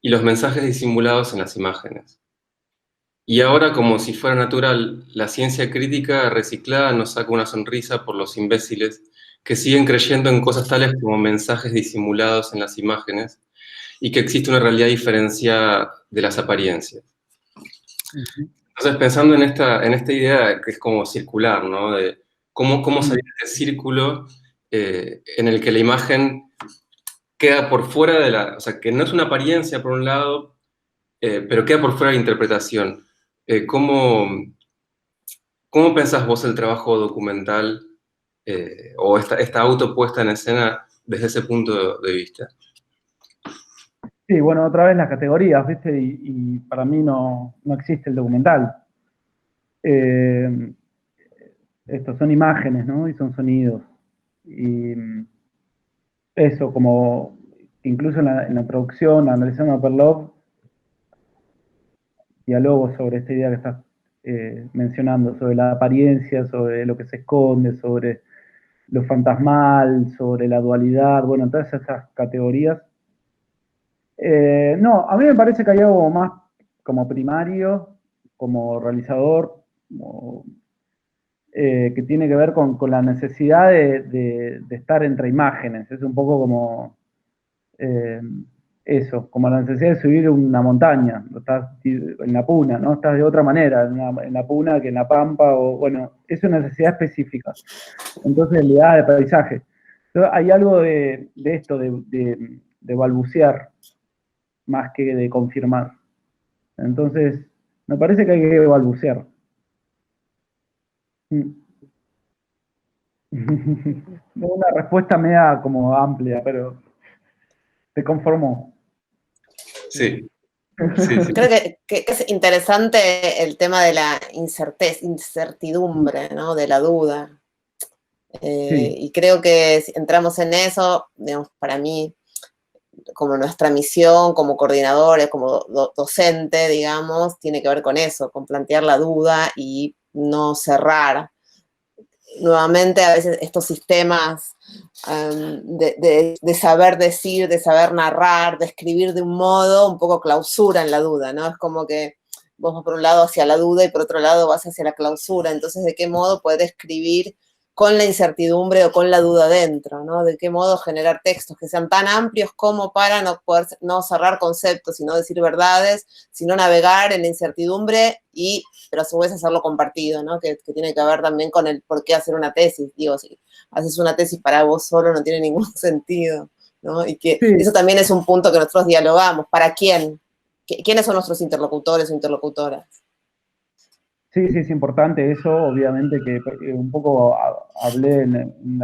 y los mensajes disimulados en las imágenes. Y ahora, como si fuera natural, la ciencia crítica reciclada nos saca una sonrisa por los imbéciles que siguen creyendo en cosas tales como mensajes disimulados en las imágenes y que existe una realidad diferenciada de las apariencias. Ujú. Entonces, pensando en esta idea que es como circular, ¿no? De cómo salir de este círculo en el que la imagen queda por fuera o sea, que no es una apariencia por un lado, pero queda por fuera de la interpretación. ¿Cómo pensás vos el trabajo documental o esta auto puesta en escena desde ese punto de vista? Sí, bueno, otra vez las categorías, ¿viste? Y para mí no existe el documental. Eh, Estos son imágenes, ¿no? Y son sonidos. Y eso, como incluso en la introducción, analizando a Perlov, diálogo sobre esta idea que estás mencionando, sobre la apariencia, sobre lo que se esconde, sobre lo fantasmal, sobre la dualidad, bueno, todas esas categorías. No, a mí me parece que hay algo más como primario, como realizador, que tiene que ver con la necesidad de estar entre imágenes. Es un poco como eso, como la necesidad de subir una montaña. Estás en la puna, ¿no? Estás de otra manera en la puna que en la pampa, o bueno, es una necesidad específica. Entonces le da de paisaje. Entonces, hay algo de esto, de balbucear, más que de confirmar. Entonces, me parece que hay que balbucear. Una respuesta media como amplia, pero te conformó. Sí, sí, sí. Creo que es interesante el tema de la incertidumbre, ¿no? De la duda. Sí. Y creo que si entramos en eso, digamos, para mí, como nuestra misión, como coordinadores, como docente, digamos, tiene que ver con eso, con plantear la duda y no cerrar. Nuevamente, a veces estos sistemas de saber decir, de saber narrar, de escribir de un modo, un poco clausuran la duda, ¿no? Es como que vos vas por un lado hacia la duda y por otro lado vas hacia la clausura. Entonces, ¿de qué modo puedes escribir con la incertidumbre o con la duda dentro, ¿no? De qué modo generar textos que sean tan amplios como para no poder no cerrar conceptos, sino decir verdades, sino navegar en la incertidumbre pero a su vez hacerlo compartido, ¿no? Que tiene que ver también con el por qué hacer una tesis. Digo, si haces una tesis para vos solo no tiene ningún sentido, ¿no? Y que Sí. eso también es un punto que nosotros dialogamos. ¿Para quién? ¿Quiénes son nuestros interlocutores o interlocutoras? Sí, sí, es importante eso, obviamente que un poco hablé en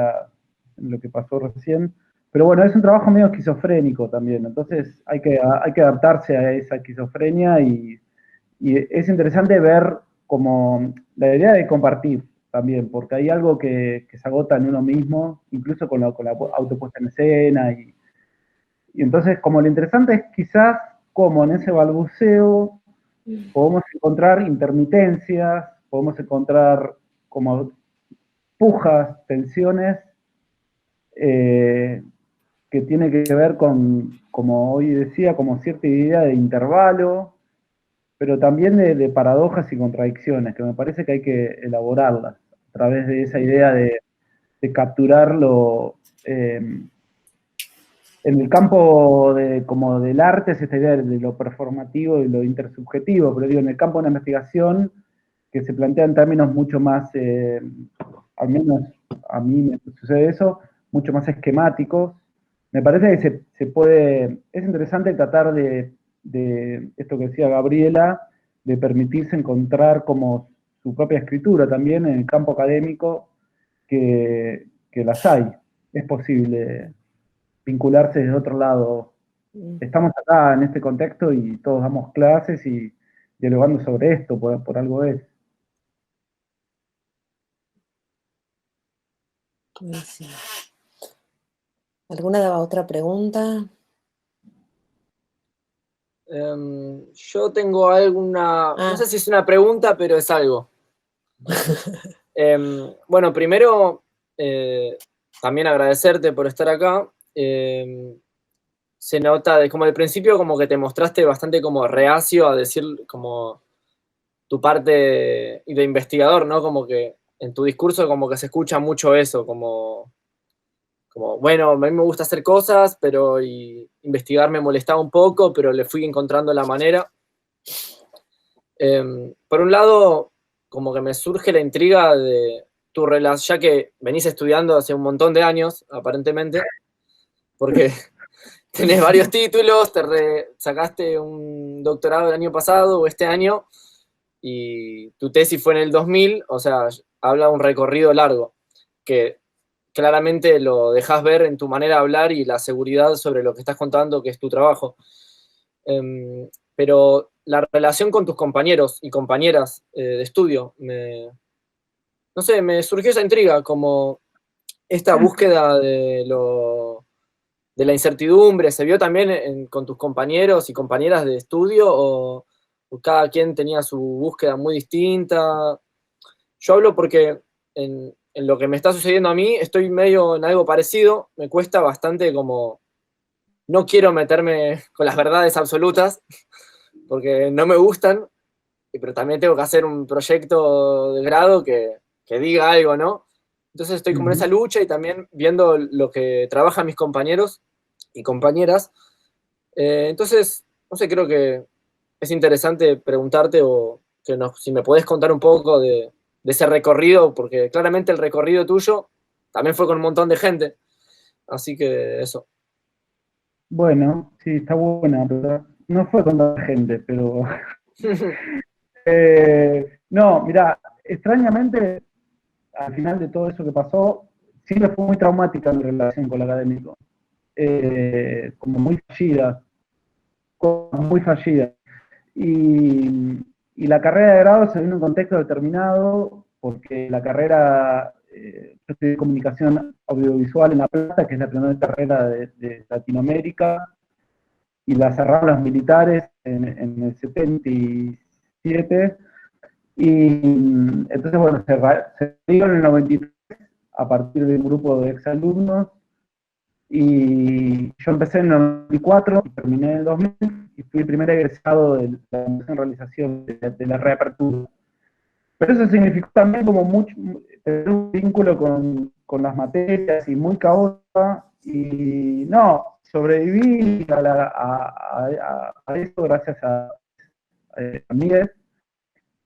lo que pasó recién, pero bueno, es un trabajo medio esquizofrénico también, entonces hay que adaptarse a esa esquizofrenia y es interesante ver como la idea de compartir también, porque hay algo que se agota en uno mismo, incluso con la autopuesta en escena, y entonces como lo interesante es quizás como en ese balbuceo podemos encontrar intermitencias, podemos encontrar como pujas, tensiones, que tiene que ver con, como hoy decía, como cierta idea de intervalo, pero también de paradojas y contradicciones, que me parece que hay que elaborarlas a través de esa idea de capturarlo. En el campo como del arte es esta idea de lo performativo y lo intersubjetivo, pero digo, en el campo de la investigación, que se plantea en términos mucho más, al menos a mí me sucede eso, mucho más esquemáticos. Me parece que se puede, es interesante tratar de esto que decía Gabriela, de permitirse encontrar como su propia escritura también en el campo académico, que las hay. Es posible vincularse desde otro lado. Estamos acá en este contexto y todos damos clases y dialogando sobre esto, por algo es. Buenísimo. ¿Alguna otra pregunta? Yo tengo alguna, no sé si es una pregunta, pero es algo. Bueno, primero, también agradecerte por estar acá. Se nota, como al principio, como que te mostraste bastante como reacio a decir como tu parte de investigador, ¿no? Como que en tu discurso como que se escucha mucho eso, como bueno, a mí me gusta hacer cosas, pero investigar me molestaba un poco, pero le fui encontrando la manera. Por un lado, como que me surge la intriga de tu relación, ya que venís estudiando hace un montón de años, aparentemente, porque tenés varios títulos, sacaste un doctorado el año pasado o este año, y tu tesis fue en el 2000, o sea, habla de un recorrido largo, que claramente lo dejás ver en tu manera de hablar y la seguridad sobre lo que estás contando, que es tu trabajo. Pero la relación con tus compañeros y compañeras de estudio, no sé, me surgió esa intriga, como esta búsqueda de la incertidumbre, ¿se vio también con tus compañeros y compañeras de estudio o cada quien tenía su búsqueda muy distinta? Yo hablo porque en lo que me está sucediendo a mí, estoy medio en algo parecido, me cuesta bastante como, no quiero meterme con las verdades absolutas, porque no me gustan, pero también tengo que hacer un proyecto de grado que diga algo, ¿no? Entonces estoy como en esa lucha y también viendo lo que trabajan mis compañeros y compañeras. Entonces, no sé, creo que es interesante preguntarte o que si me podés contar un poco de ese recorrido, porque claramente el recorrido tuyo también fue con un montón de gente. Así que eso. Bueno, sí, está buena, pero no fue con tanta gente, pero... no, mira, extrañamente, al final de todo eso que pasó, siempre fue muy traumática mi relación con el académico. Como muy fallida, muy fallida. Y la carrera de grado se dio en un contexto determinado, porque la carrera, yo estudié comunicación audiovisual en La Plata, que es la primera carrera de Latinoamérica, y la cerraron los militares en el 77, y entonces, bueno, se dio en el 93 a partir de un grupo de exalumnos, y yo empecé en el 94 y terminé en el 2000, y fui el primer egresado de la realización de la reapertura. Pero eso significó también como mucho, tener un vínculo con las materias y muy caótica, y no, sobreviví a eso gracias a Miguel,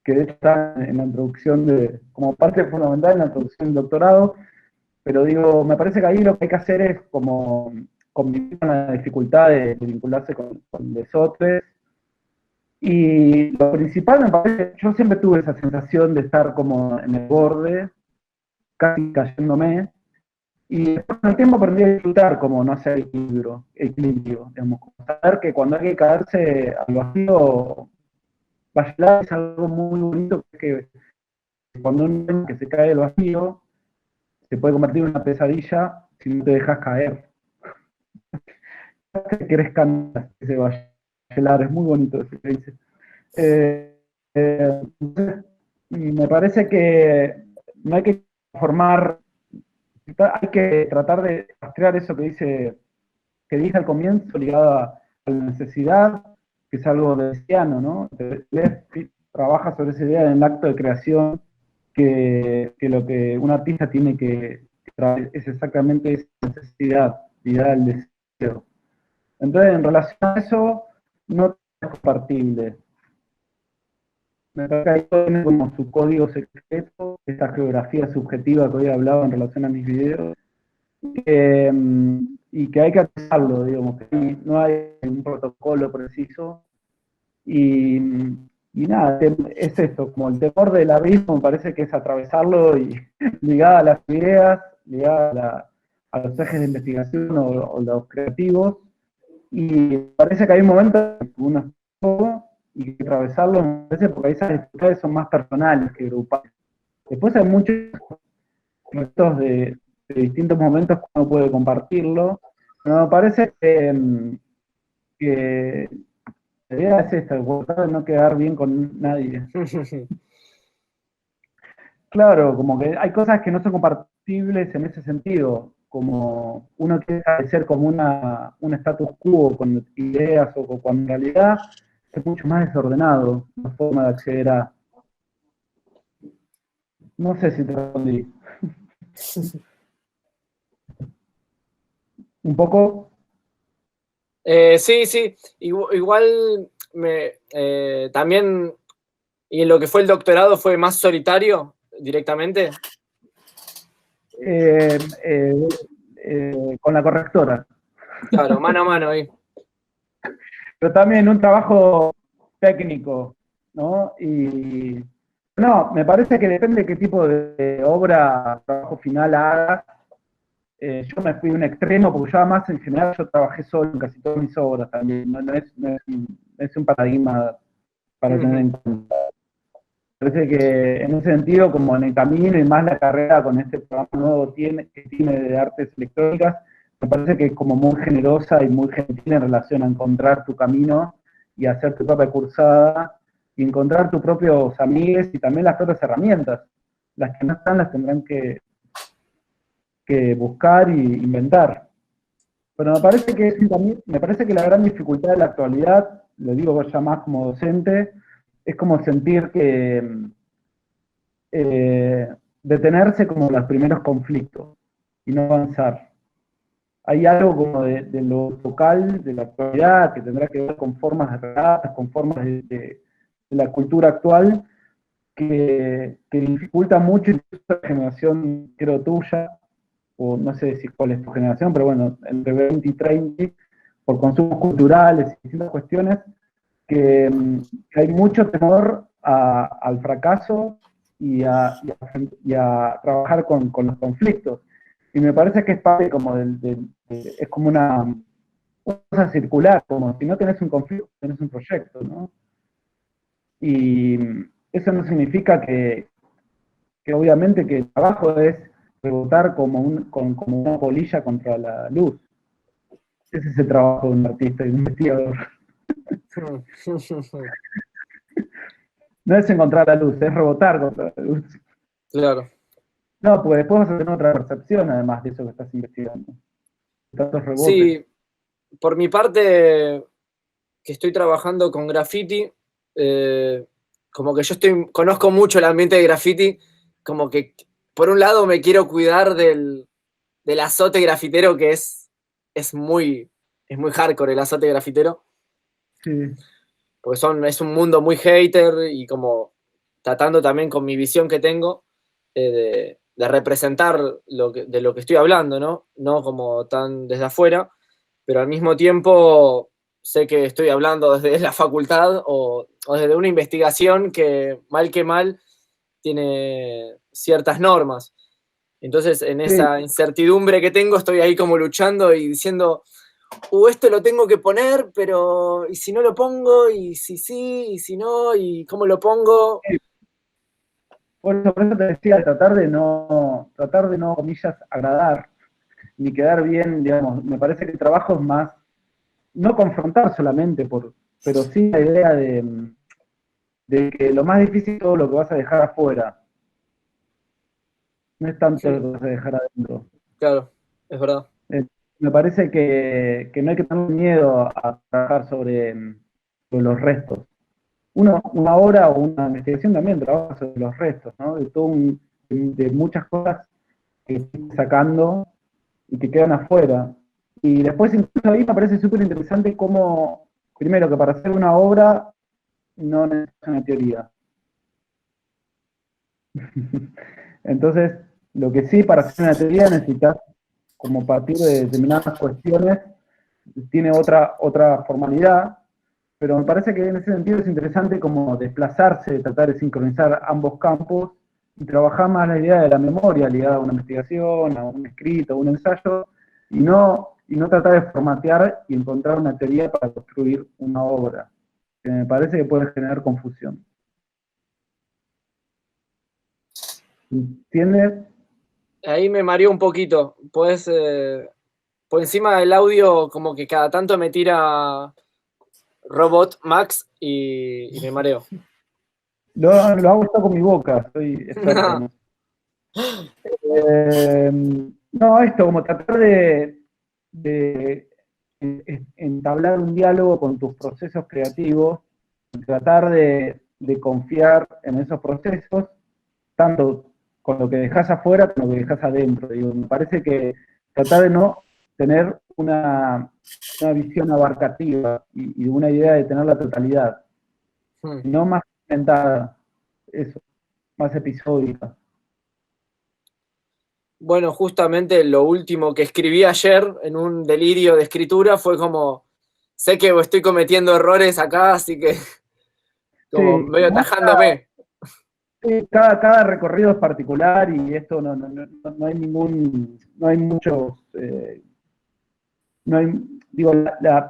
que de hecho está en la introducción como parte fundamental en la introducción del doctorado, pero digo, me parece que ahí lo que hay que hacer es como convivir con la dificultad de vincularse con lesotres. Y lo principal me parece, yo siempre tuve esa sensación de estar como en el borde, casi cayéndome, y después con el tiempo aprendí a disfrutar como no hacer equilibrio, digamos, como saber que cuando hay que caerse al vacío, bailar es algo muy bonito, que cuando uno que se cae al vacío, se puede convertir en una pesadilla si no te dejas caer. Te querés cantar ese bailar, es muy bonito eso que dice. Entonces, me parece que no hay que formar, hay que tratar de rastrear eso que dije al comienzo, ligado a la necesidad, que es algo deleuziano, ¿no? Deleuze trabaja sobre esa idea en el acto de creación, que lo que un artista tiene que traer es exactamente esa necesidad, idea del deseo. Entonces, en relación a eso, no es compartible. Me parece que ahí tiene como su código secreto, esta geografía subjetiva que hoy he hablado en relación a mis videos, y que hay que atravesarlo, digamos, que no hay un protocolo preciso, y nada, es esto, como el temor del abismo, me parece que es atravesarlo y ligada a las ideas, ligada a los ejes de investigación o los creativos, y parece que hay un momento en que uno es todo y hay que atravesarlo, me parece, porque esas dificultades son más personales que grupales. Después hay muchos retos de distintos momentos que uno puede compartirlo, pero me parece que la idea es esta, tratar de no quedar bien con nadie. Claro, como que hay cosas que no son compartibles en ese sentido, como uno quiere establecer como un status quo con ideas o cuando en realidad es mucho más desordenado la forma de acceder a... No sé si te respondí. ¿Un poco? Sí, sí. Igual también, y en lo que fue el doctorado fue más solitario directamente. Con la correctora. Claro, mano a mano ahí. Pero también un trabajo técnico, ¿no? Y no, me parece que depende de qué tipo de obra, trabajo final hagas. Yo me fui a un extremo, porque yo además en general yo trabajé solo en casi todas mis obras también, no es un paradigma para tener en cuenta. Parece que en ese sentido, como en el camino y más la carrera con este programa nuevo que tiene de artes electrónicas, me parece que es como muy generosa y muy gentil en relación a encontrar tu camino y hacer tu propia cursada y encontrar tus propios amigos y también las propias herramientas. Las que no están las tendrán que que buscar y inventar. Pero me parece que me parece que la gran dificultad de la actualidad, lo digo ya más como docente, es como sentir que detenerse como los primeros conflictos y no avanzar. Hay algo como de lo local, de la actualidad, que tendrá que ver con formas de relatos, con formas de la cultura actual, que dificulta mucho incluso la generación, creo, tuya, o no sé si cuál es tu generación, pero bueno, entre 20 y 30, por consumos culturales y distintas cuestiones, que hay mucho temor al fracaso y a trabajar con los conflictos. Y me parece que es parte como es como una cosa circular, como si no tenés un conflicto, tenés un proyecto, ¿no? Y eso no significa que obviamente que el trabajo es rebotar como una polilla contra la luz. Ese es el trabajo de un artista y de un investigador. No es encontrar la luz, es rebotar contra la luz. Claro. No, porque después vas a tener otra percepción, además de eso que estás investigando. Tantos rebotes. Sí, por mi parte, que estoy trabajando con graffiti, como que conozco mucho el ambiente de graffiti, como que por un lado me quiero cuidar del azote grafitero, que es muy hardcore el azote grafitero. Sí. Porque es un mundo muy hater y como tratando también con mi visión que tengo de representar de lo que estoy hablando, ¿no? No como tan desde afuera, pero al mismo tiempo sé que estoy hablando desde la facultad o desde una investigación que mal tiene ciertas normas. Entonces, en esa incertidumbre que tengo, estoy ahí como luchando y diciendo, esto lo tengo que poner, pero ¿y si no lo pongo? ¿Y si sí? ¿Y si no? ¿Y cómo lo pongo? Por eso te decía, tratar de no, comillas, agradar, ni quedar bien, digamos, me parece que el trabajo es más, no confrontar solamente, pero sí la idea de que lo más difícil es todo lo que vas a dejar afuera. No es tanto lo que vas a dejar adentro. Claro, es verdad. Me parece que no hay que tener miedo a trabajar sobre los restos. Una obra o una investigación también trabaja sobre los restos, ¿no? De muchas cosas que estoy sacando y que quedan afuera. Y después incluso ahí me parece súper interesante cómo, primero, que para hacer una obra no necesitas una teoría. Entonces, lo que sí, para hacer una teoría necesitas, como partir de determinadas cuestiones, tiene otra formalidad, pero me parece que en ese sentido es interesante como desplazarse, tratar de sincronizar ambos campos y trabajar más la idea de la memoria ligada a una investigación, a un escrito, a un ensayo, y no tratar de formatear y encontrar una teoría para construir una obra, que me parece que puede generar confusión. ¿Entiendes? Ahí me mareó un poquito. Pues por encima del audio, como que cada tanto me tira Robot Max y me mareo. Lo hago esto con mi boca, soy experto. No, esto, como tratar de entablar un diálogo con tus procesos creativos, tratar de confiar en esos procesos, tanto con lo que dejas afuera como lo que dejas adentro. Digo, me parece que tratar de no tener una visión abarcativa y una idea de tener la totalidad, no más segmentada, eso, más episódica. Bueno, justamente lo último que escribí ayer en un delirio de escritura fue como, sé que estoy cometiendo errores acá, así que como medio atajándome. Sí, cada recorrido es particular y esto no hay muchos,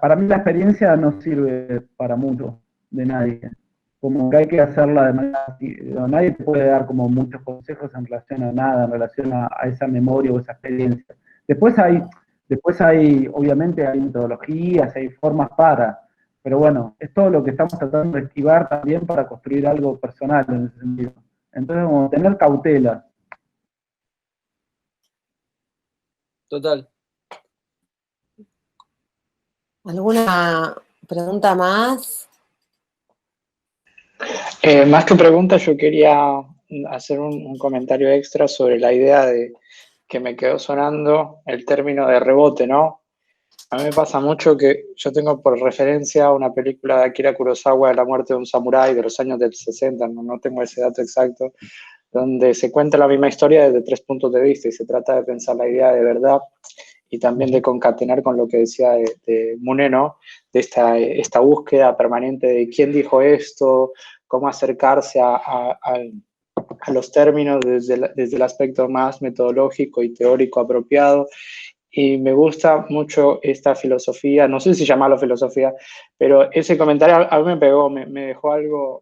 para mí la experiencia no sirve para mucho de nadie. Como que hay que hacerla de manera, nadie te puede dar como muchos consejos en relación a nada, en relación a esa memoria o esa experiencia. Después hay, obviamente hay metodologías, hay formas pero bueno, es todo lo que estamos tratando de esquivar también para construir algo personal en ese sentido. Entonces, como tener cautela. Total. ¿Alguna pregunta más? Más que pregunta, yo quería hacer un comentario extra sobre la idea de que me quedó sonando el término de rebote, ¿no? A mí me pasa mucho que yo tengo por referencia una película de Akira Kurosawa de la muerte de un samurái de los años del 60, no tengo ese dato exacto, donde se cuenta la misma historia desde 3 puntos de vista y se trata de pensar la idea de verdad y también de concatenar con lo que decía de Mune, ¿no? De esta búsqueda permanente de quién dijo esto, cómo acercarse a los términos desde el aspecto más metodológico y teórico apropiado. Y me gusta mucho esta filosofía, no sé si llamarlo filosofía, pero ese comentario a mí me pegó, me dejó algo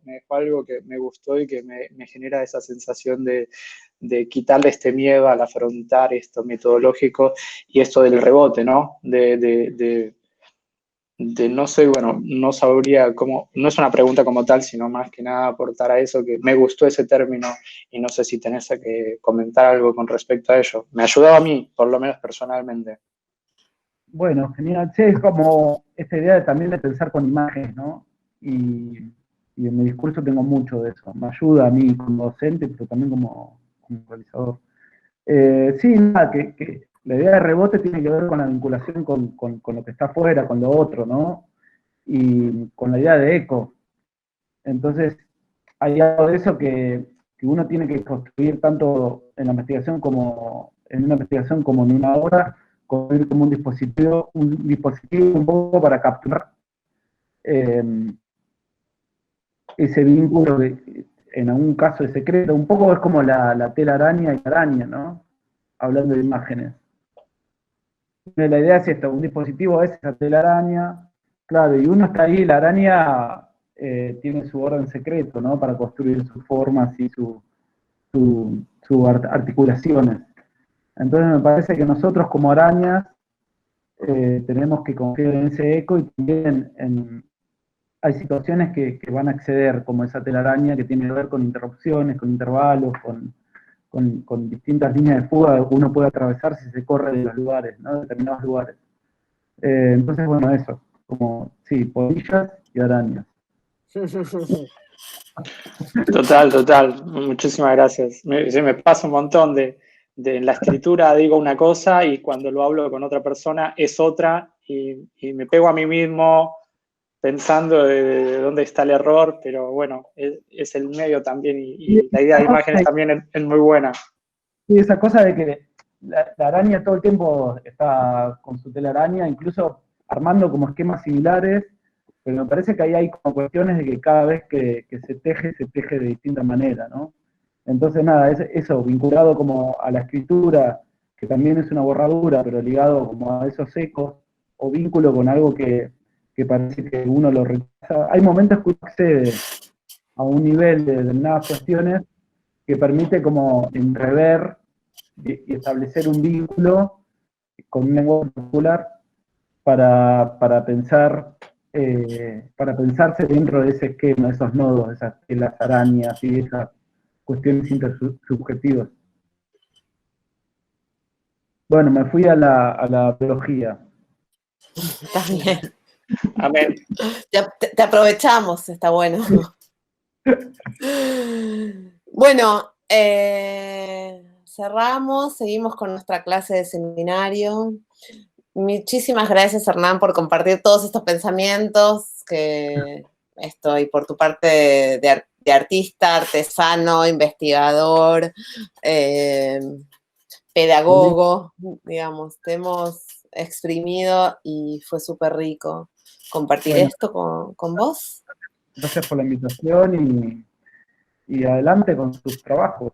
que me gustó y que me genera esa sensación de quitarle este miedo al afrontar esto metodológico y esto del rebote, ¿no? No sé, bueno, no sabría cómo, no es una pregunta como tal, sino más que nada aportar a eso, que me gustó ese término y no sé si tenés que comentar algo con respecto a ello. Me ayudó a mí, por lo menos personalmente. Bueno, genial. Sí, es como esta idea también de pensar con imágenes, ¿no? Y en mi discurso tengo mucho de eso. Me ayuda a mí como docente, pero también como realizador. Sí, nada, que la idea de rebote tiene que ver con la vinculación con lo que está afuera, con lo otro, ¿no? Y con la idea de eco. Entonces, hay algo de eso que uno tiene que construir tanto en la investigación como en una investigación como en una obra, como un dispositivo un poco para capturar ese vínculo en algún caso de secreto. Un poco es como la telaraña y la araña, ¿no? Hablando de imágenes. La idea es esto, un dispositivo es esa telaraña, claro, y uno está ahí, la araña tiene su orden secreto, ¿no? Para construir sus formas y sus articulaciones. Entonces me parece que nosotros como arañas tenemos que confiar en ese eco y también hay situaciones que van a acceder, como esa telaraña que tiene que ver con interrupciones, con intervalos, con distintas líneas de fuga que uno puede atravesar si se corre de los lugares, ¿no? De determinados lugares. Entonces, bueno, eso, como, sí, polillas y arañas. Total, muchísimas gracias. Se me pasa un montón de en la escritura digo una cosa y cuando lo hablo con otra persona es otra y me pego a mí mismo pensando de dónde está el error, pero bueno, es el medio también y la idea de imágenes también es muy buena. Sí, esa cosa de que la araña todo el tiempo está con su telaraña, incluso armando como esquemas similares, pero me parece que ahí hay como cuestiones de que cada vez que se teje de distinta manera, ¿no? Entonces, nada, eso vinculado como a la escritura, que también es una borradura, pero ligado como a esos ecos, o vínculo con algo que parece que uno lo rechaza. Hay momentos que uno accede a un nivel de determinadas cuestiones que permite como entrever y establecer un vínculo con un lenguaje popular para pensar, para pensarse dentro de ese esquema, de esos nodos, de las arañas y esas cuestiones intersubjetivas. Bueno, me fui a la biología. Está bien. Amén. Te aprovechamos, está bueno. Bueno, cerramos, seguimos con nuestra clase de seminario. Muchísimas gracias, Hernán, por compartir todos estos pensamientos y por tu parte de artista, artesano, investigador, pedagogo, digamos, te hemos exprimido y fue súper rico compartir esto con vos. Gracias por la invitación y adelante con sus trabajos.